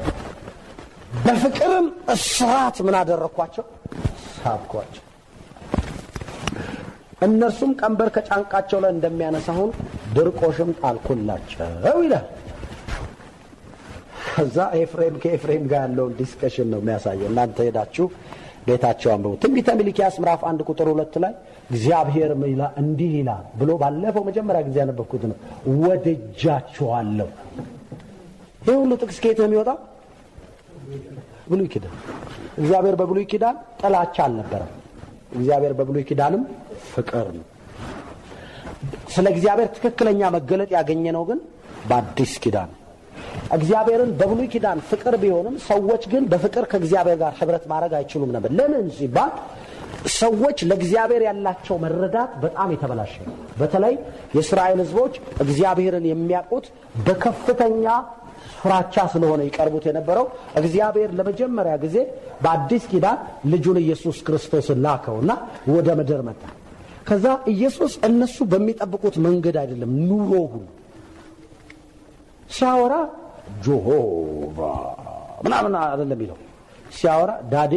A: በፍቅርም እስራት ምን አደረኳቸው? ሳብኳቸው። እነርሱም ቀንበር ከጫንቃቸው ላይ እንደሚያነሳውን ድርቆሽም ጣልኩላቸው ይላል። ከዛ ከኤፍሬም ጋር ያለውን ዲስከሽን ነው የሚያሳየው። እናንተ ሄዳችሁ ቤታቸው አንብቡ። ትንቢተ ሚልክያስ ምዕራፍ 1 ቁጥር 2 ላይ እግዚአብሔር እንዲህ ይላል ብሎ ባለፈው መጀመሪያ ጊዜ ያነበብኩት ነው። ወደጃችኋለሁ። ይህ ሁሉ ጥቅስ ከየት ነው የሚወጣው? ብሉይ ኪዳን። እግዚአብሔር በብሉይ ኪዳን ጥላቻ አልነበረም። እግዚአብሔር በብሉይ ኪዳንም ፍቅር ነው። ስለ እግዚአብሔር ትክክለኛ መገለጥ ያገኘነው ግን በአዲስ ኪዳን። እግዚአብሔርን በብሉይ ኪዳን ፍቅር ቢሆንም ሰዎች ግን በፍቅር ከእግዚአብሔር ጋር ህብረት ማድረግ አይችሉም ነበር። ለምን ሲባል ሰዎች ለእግዚአብሔር ያላቸው መረዳት በጣም የተበላሸ ነው። በተለይ የእስራኤል ህዝቦች እግዚአብሔርን የሚያውቁት በከፍተኛ ፍራቻ ስለሆነ ይቀርቡት የነበረው። እግዚአብሔር ለመጀመሪያ ጊዜ በአዲስ ኪዳን ልጁን ኢየሱስ ክርስቶስን ላከውና ወደ ምድር መጣ። ከዛ ኢየሱስ እነሱ በሚጠብቁት መንገድ አይደለም ኑሮ ሁሉ ሲያወራ ጆሆቫ ምናምን አይደለም ይለው። ሲያወራ ዳዲ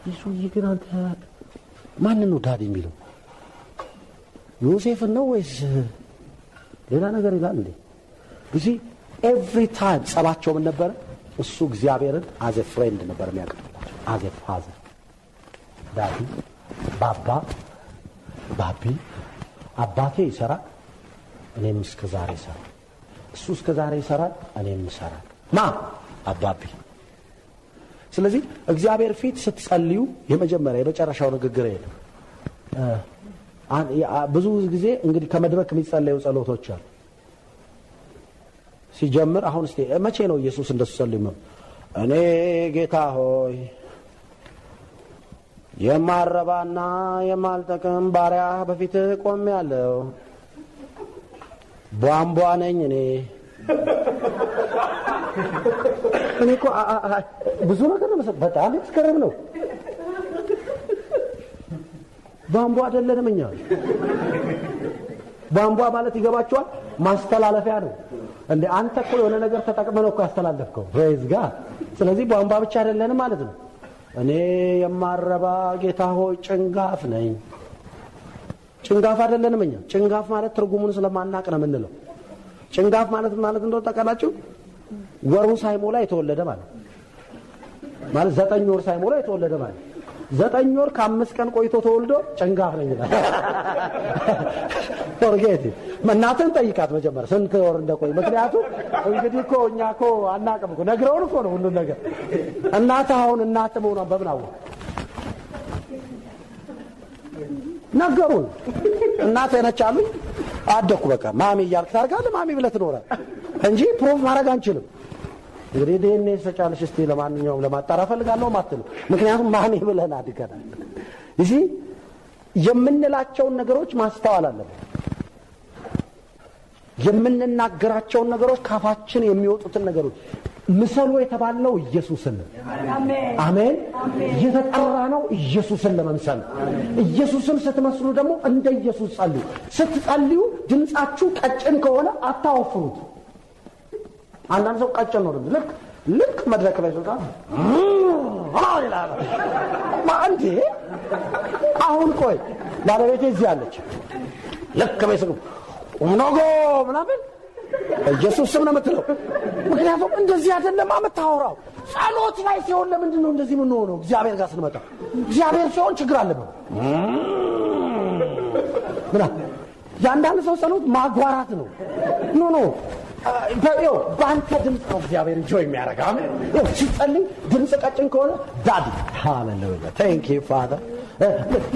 A: ኢየሱስ ግን አንተ ማንን ነው ዳዲ የሚለው? ዮሴፍን ነው ወይስ ሌላ ነገር ይላል እንዴ? እሺ ኤቭሪ ታይም ጸባቸው ምን ነበር? እሱ እግዚአብሔርን አዘ ፍሬንድ ነበር የሚያቀርብላቸው። አዘ ፋዘር ዳዲ፣ ባባ፣ ባቢ። አባቴ ይሰራል፣ እኔም እስከ ዛሬ ይሰራል። እሱ እስከ ዛሬ ይሰራል፣ እኔም ይሰራል። አባቢ። ስለዚህ እግዚአብሔር ፊት ስትጸልዩ የመጨረሻው ንግግር ይሄ ነው። ብዙ ጊዜ እንግዲህ ከመድረክ የሚጸለዩ ጸሎቶች አሉ። ሲጀምር አሁን እስቲ መቼ ነው ኢየሱስ እንደሱ ጸልዩ? እኔ ጌታ ሆይ የማረባና የማልጠቅም ባሪያ በፊት ቆሜያለሁ። ቧንቧ ነኝ እኔ እኮ ብዙ ነገር ነው። በጣም እስከረም ነው። ቧንቧ አይደለንም እኛ። ቧንቧ ማለት ይገባችኋል? ማስተላለፊያ ነው። እንደ አንተ እኮ የሆነ ነገር ተጠቅመህ እኮ ያስተላለፍከው ፕሬዝ ጋር። ስለዚህ ቧንቧ ብቻ አይደለንም ማለት ነው። እኔ የማረባ ጌታ ሆይ ጭንጋፍ ነኝ። ጭንጋፍ አይደለንም እኛ። ጭንጋፍ ማለት ትርጉሙን ስለማናቅ ነው የምንለው። ጭንጋፍ ማለት እንደው ታውቃላችሁ? ወሩ ሳይሞላ የተወለደ ማለት 9 ወር ሳይሞላ የተወለደ ማለት 9 ወር ከ5 ቀን ቆይቶ ተወልዶ ጭንጋፍ ነኝ ይላል። ፎርጌት እናትን ጠይቃት መጀመር ስንት ወር እንደቆይ። ምክንያቱም እንግዲህ እኮ እኛ እኮ አናውቅም እኮ ነግረውን እኮ ነው ሁሉ ነገር። እናት አሁን እናት መሆኗን በምን አወቅ? ነገሩን። እናት ነቻሉ አደኩ በቃ ማሚ እያልክ ታርጋለህ። ማሚ ብለህ ትኖራለህ እንጂ ፕሩፍ ማድረግ አንችልም። እንግዲህ ዲኤንኤ ሰጫለሽ እስቲ ለማንኛውም ለማጣራት ፈልጋለሁ ማትሉ። ምክንያቱም ማሚ ብለን አድገናል። እዚህ የምንላቸውን ነገሮች ማስተዋል አለብን። የምንናገራቸውን ነገሮች ካፋችን የሚወጡትን ነገሮች ምሰሉ የተባለው ኢየሱስን ነው። አሜን። የተጠራ ነው ኢየሱስን ለመምሰል። ኢየሱስን ስትመስሉ ደግሞ እንደ ኢየሱስ ጸልዩ። ስትጸልዩ ድምጻችሁ ቀጭን ከሆነ አታወፍሩት። አንዳንድ ሰው ቀጭን ነው ድምጽ ልክ መድረክ ላይ ሲወጣ ይላል። ማንዴ አሁን ቆይ ባለቤቴ እዚህ አለች። ልክ በይሰሩ ኦኖጎ ምናምን ኢየሱስ ስም ነው የምትለው። ምክንያቱም እንደዚህ አይደለም የምታወራው። ጸሎት ላይ ሲሆን ለምንድን ነው እንደዚህ ምን ሆነው? እግዚአብሔር ጋር ስንመጣ እግዚአብሔር ሲሆን ችግር አለበት። ያንዳንድ ሰው ጸሎት ማጓራት ነው። ኖ በአንተ ድምፅ ነው እግዚአብሔር እንጆ የሚያደርገው። አሜን። ሲጸልይ ድምፅ ቀጭን ከሆነ ዳዲ ሃሌሉያ ታንክ ዩ ፋዘር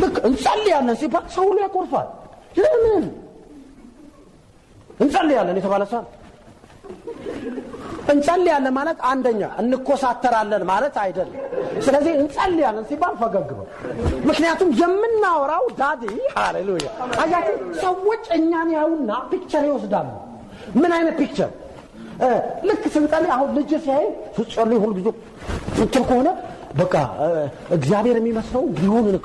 A: ልክ እንጸልያለን ሲባል ሰው ሁሉ ያኮርፋል። ለምን እንጸልያለን የተባለ ሰው እንጸልያለን ማለት አንደኛ እንኮሳተራለን ማለት አይደለም። ስለዚህ እንጸልያለን ሲባል ፈገግ በል። ምክንያቱም የምናወራው ዳዲ ሃሌሉያ። አያችሁ ሰዎች እኛን ያዩና ፒክቸር ይወስዳሉ። ምን አይነት ፒክቸር? ልክ ስንጸልይ አሁን ልጅ ሲያይ ስትጸልይ ሁሉ ጊዜ ፍቅር ከሆነ በቃ እግዚአብሔር የሚመስለው ሊሆን ነው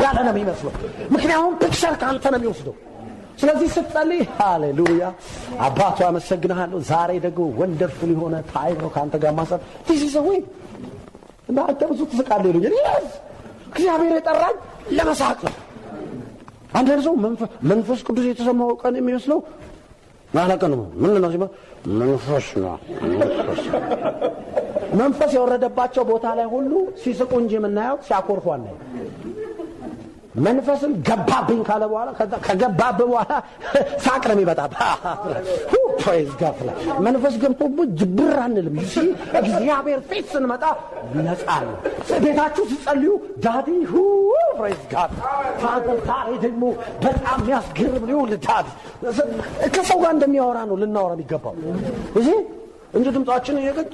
A: ያለ ነው የሚመስለው። ምክንያቱም ፒክቸር ካንተ ነው የሚወስደው። ስለዚህ ስትጸልይ ሃሌሉያ አባቱ አመሰግናለሁ ዛሬ ደግሞ ወንደርፉል የሆነ ታይም ነው ካንተ ጋር ማሰብ ትይዘው እና አተብዙ ተስቃለሁ ይሉኛል እግዚአብሔር የጠራኝ ለመሳቅ ነው አንተ ሰው መንፈስ ቅዱስ የተሰማው ቀን የሚመስለው ማለቀ ነው ምን ነው ሲባል መንፈስ የወረደባቸው ቦታ ላይ ሁሉ ሲስቁ እንጂ የምናየው ሲያኮርፉ አናይ መንፈስም ገባብኝ ካለ በኋላ ከገባብ በኋላ ሳቅ ነው የሚመጣ ፕሬዝ ጋድ መንፈስ ገብቶብን ጅብር አንልም እግዚአብሔር ፊት ስንመጣ ነፃ ነው ቤታችሁ ስትጸልዩ ዳዲ ፕሬዝ ጋድ ፋዘር ዛሬ ደግሞ በጣም የሚያስገርም ነው ልዳድ ከሰው ጋር እንደሚያወራ ነው ልናወራ የሚገባው እሺ እንጂ ድምጻችን እየገጭ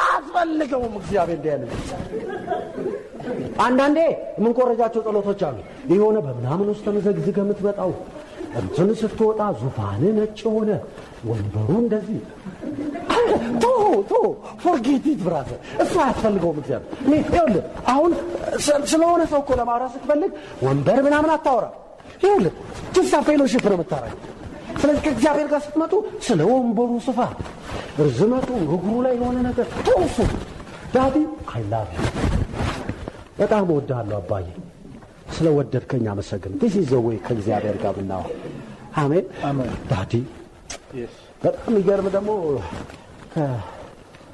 A: አስፈልገውም እግዚአብሔር እንዲያለ አንዳንዴ ምን ቆረጃቸው ጸሎቶች አሉ የሆነ በመናምን ውስጥ ተመዘግዝገ የምትመጣው እንትን ስትወጣ ዙፋን ነጭ ሆነ ወንበሩ እንደዚህ ቶ forget it brother እሱ አያስፈልገውም እግዚአብሔር እኔ ይኸውልህ አሁን ስለሆነ ሰው እኮ ለማውራት ስትፈልግ ወንበር ምናምን አታወራ ይኸውልህ just a fellowship ነው የምታረገው ስለዚህ ከእግዚአብሔር ጋር ስትመጡ ስለ ወንበሩ ስፋት ርዝመቱ እግሩ ላይ የሆነ ነገር ተውሱ ዳዲ I love you በጣም ወዳለሁ አባዬ ስለወደድከኝ አመሰግን this is the way ከእግዚአብሔር ጋር ብናው አሜን አሜን ዳዲ በጣም ይገርም ደግሞ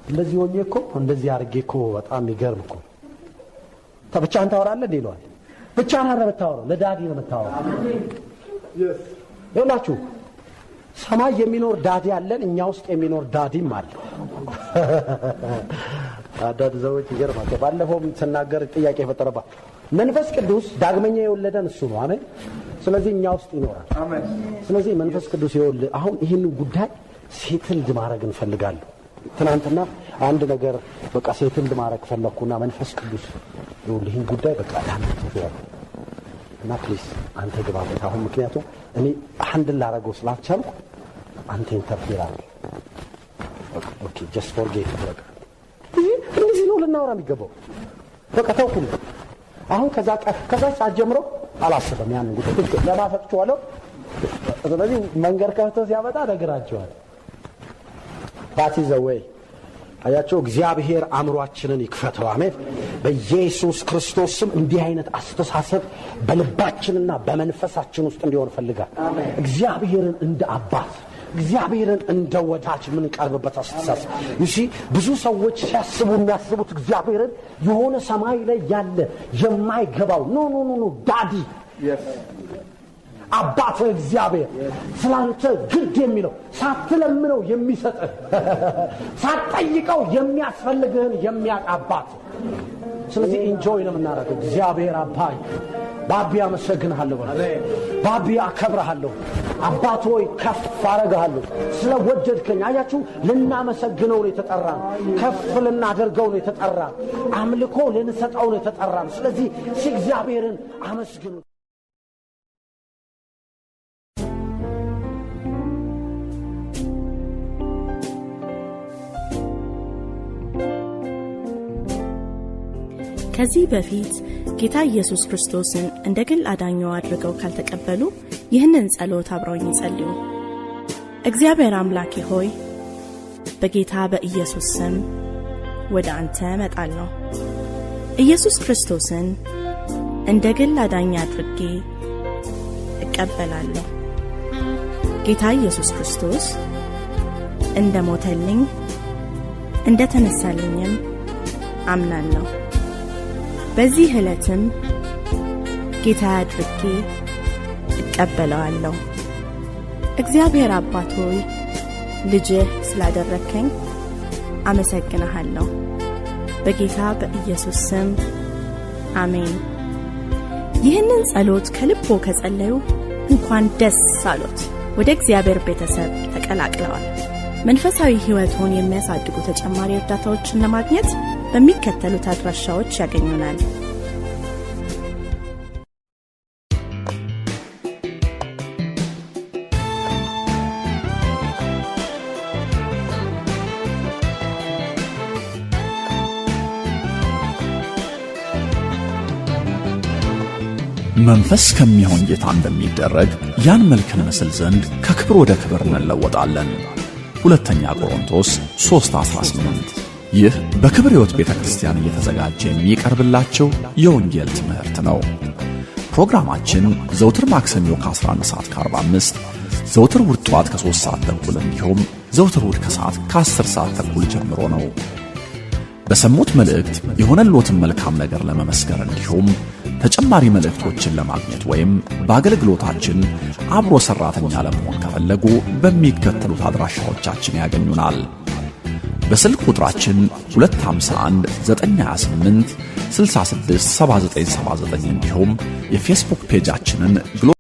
A: እንደዚህ ሆኜ እኮ እንደዚህ አድርጌ እኮ በጣም ይገርም እኮ ተብቻን ታወራለህ እንዴ ነው ብቻህን አይደለም የምታወራው ለዳዲ ነው የምታወራው ይኸውላችሁ ሰማይ የሚኖር ዳዲ አለን እኛ ውስጥ የሚኖር ዳዲም አለ አዳድ ዘውት ይገርማል ባለፈው ተናገር ጥያቄ ፈጠረባ መንፈስ ቅዱስ ዳግመኛ የወለደን እሱ ነው አሜን ስለዚህ እኛ ውስጥ ይኖራል አሜን ስለዚህ መንፈስ ቅዱስ የወለደ አሁን ይሄን ጉዳይ ሴትልድ ማድረግ እንፈልጋለን ትናንትና አንድ ነገር በቃ ሴትልድ ማድረግ ፈለኩና መንፈስ ቅዱስ ይሄን ጉዳይ በቃ ዳንተ እና ፕሊዝ አንተ ግባበት አሁን ምክንያቱም እኔ አንድ ላረገው ስላልቻልኩ አንተ ኢንተርፌር አድርግ ኦኬ just forget it እንደዚህ ነው ልናወራ የሚገባው በቃ ተውኩኝ አሁን ከዛ ሰዓት ጀምሮ አላስብም ያን ጉዳይ ለማፈጥቻለሁ ስለዚህ መንገር ከፍቶ ሲያመጣ ነገራቸዋል that is the way አያቸው እግዚአብሔር አእምሮአችንን ይክፈተው አሜን በኢየሱስ ክርስቶስ ስም እንዲህ አይነት አስተሳሰብ በልባችንና በመንፈሳችን ውስጥ እንዲሆን ፈልጋል እግዚአብሔርን እንደ አባት እግዚአብሔርን እንደ ወዳጅ ምን ቀርብበት አስተሳሰብ እሺ ብዙ ሰዎች ሲያስቡ የሚያስቡት እግዚአብሔርን የሆነ ሰማይ ላይ ያለ የማይገባው ኖ ዳዲ አባት እግዚአብሔር ስላንተ ግድ የሚለው ሳትለምነው የሚሰጥህ ሳትጠይቀው የሚያስፈልግህን የሚያቃባት ስለዚህ ኢንጆይ ነው የምናደርገው እግዚአብሔር አባይ ባቢ አመሰግንሃለሁ ባቢ አከብርሃለሁ አባት ሆይ ከፍ አረጋለሁ ስለወደድከኝ አያችሁ ልናመሰግነው ነው የተጠራን ከፍ ልናደርገው ነው የተጠራን አምልኮ ልንሰጠው ነው የተጠራን ስለዚህ እግዚአብሔርን አመስግኑ
B: ከዚህ በፊት ጌታ ኢየሱስ ክርስቶስን እንደ ግል አዳኛው አድርገው ካልተቀበሉ ይህንን ጸሎት አብረውኝ ይጸልዩ። እግዚአብሔር አምላኬ ሆይ በጌታ በኢየሱስ ስም ወደ አንተ መጣለሁ። ኢየሱስ ክርስቶስን እንደ ግል አዳኛ አድርጌ እቀበላለሁ። ጌታ ኢየሱስ ክርስቶስ እንደ ሞተልኝ እንደ ተነሳልኝም አምናለሁ። በዚህ ዕለትም ጌታ አድርጌ እቀበላለሁ። እግዚአብሔር አባት ሆይ ልጅህ ስላደረከኝ አመሰግንሃለሁ። በጌታ በኢየሱስ ስም አሜን። ይህንን ጸሎት ከልቦ ከጸለዩ እንኳን ደስ አሎት። ወደ እግዚአብሔር ቤተሰብ ተቀላቅለዋል። መንፈሳዊ ሕይወቱን የሚያሳድጉ ተጨማሪ እርዳታዎችን ለማግኘት በሚከተሉት አድራሻዎች ያገኙናል።
C: መንፈስ ከሚሆን ጌታ እንደሚደረግ ያን መልክ እንመስል ዘንድ ከክብር ወደ ክብር እንለወጣለን። ሁለተኛ ቆሮንቶስ 3:18። ይህ በክብር ሕይወት ቤተክርስቲያን እየተዘጋጀ የሚቀርብላችሁ የወንጌል ትምህርት ነው። ፕሮግራማችን ዘውትር ማክሰኞ ከ11:45 ዘውትር እሁድ ጠዋት ከ3:30 እንዲሁም ዘውትር እሁድ ከሰዓት ከ10:30 ጀምሮ ነው። በሰሙት መልእክት የሆነልዎትን መልካም ነገር ለመመስከር እንዲሁም ተጨማሪ መልእክቶችን ለማግኘት ወይም በአገልግሎታችን አብሮ ሰራተኛ ለመሆን ከፈለጉ በሚከተሉት አድራሻዎቻችን ያገኙናል። በስልክ ቁጥራችን 251 928 66 7979 እንዲሁም የፌስቡክ ፔጃችንን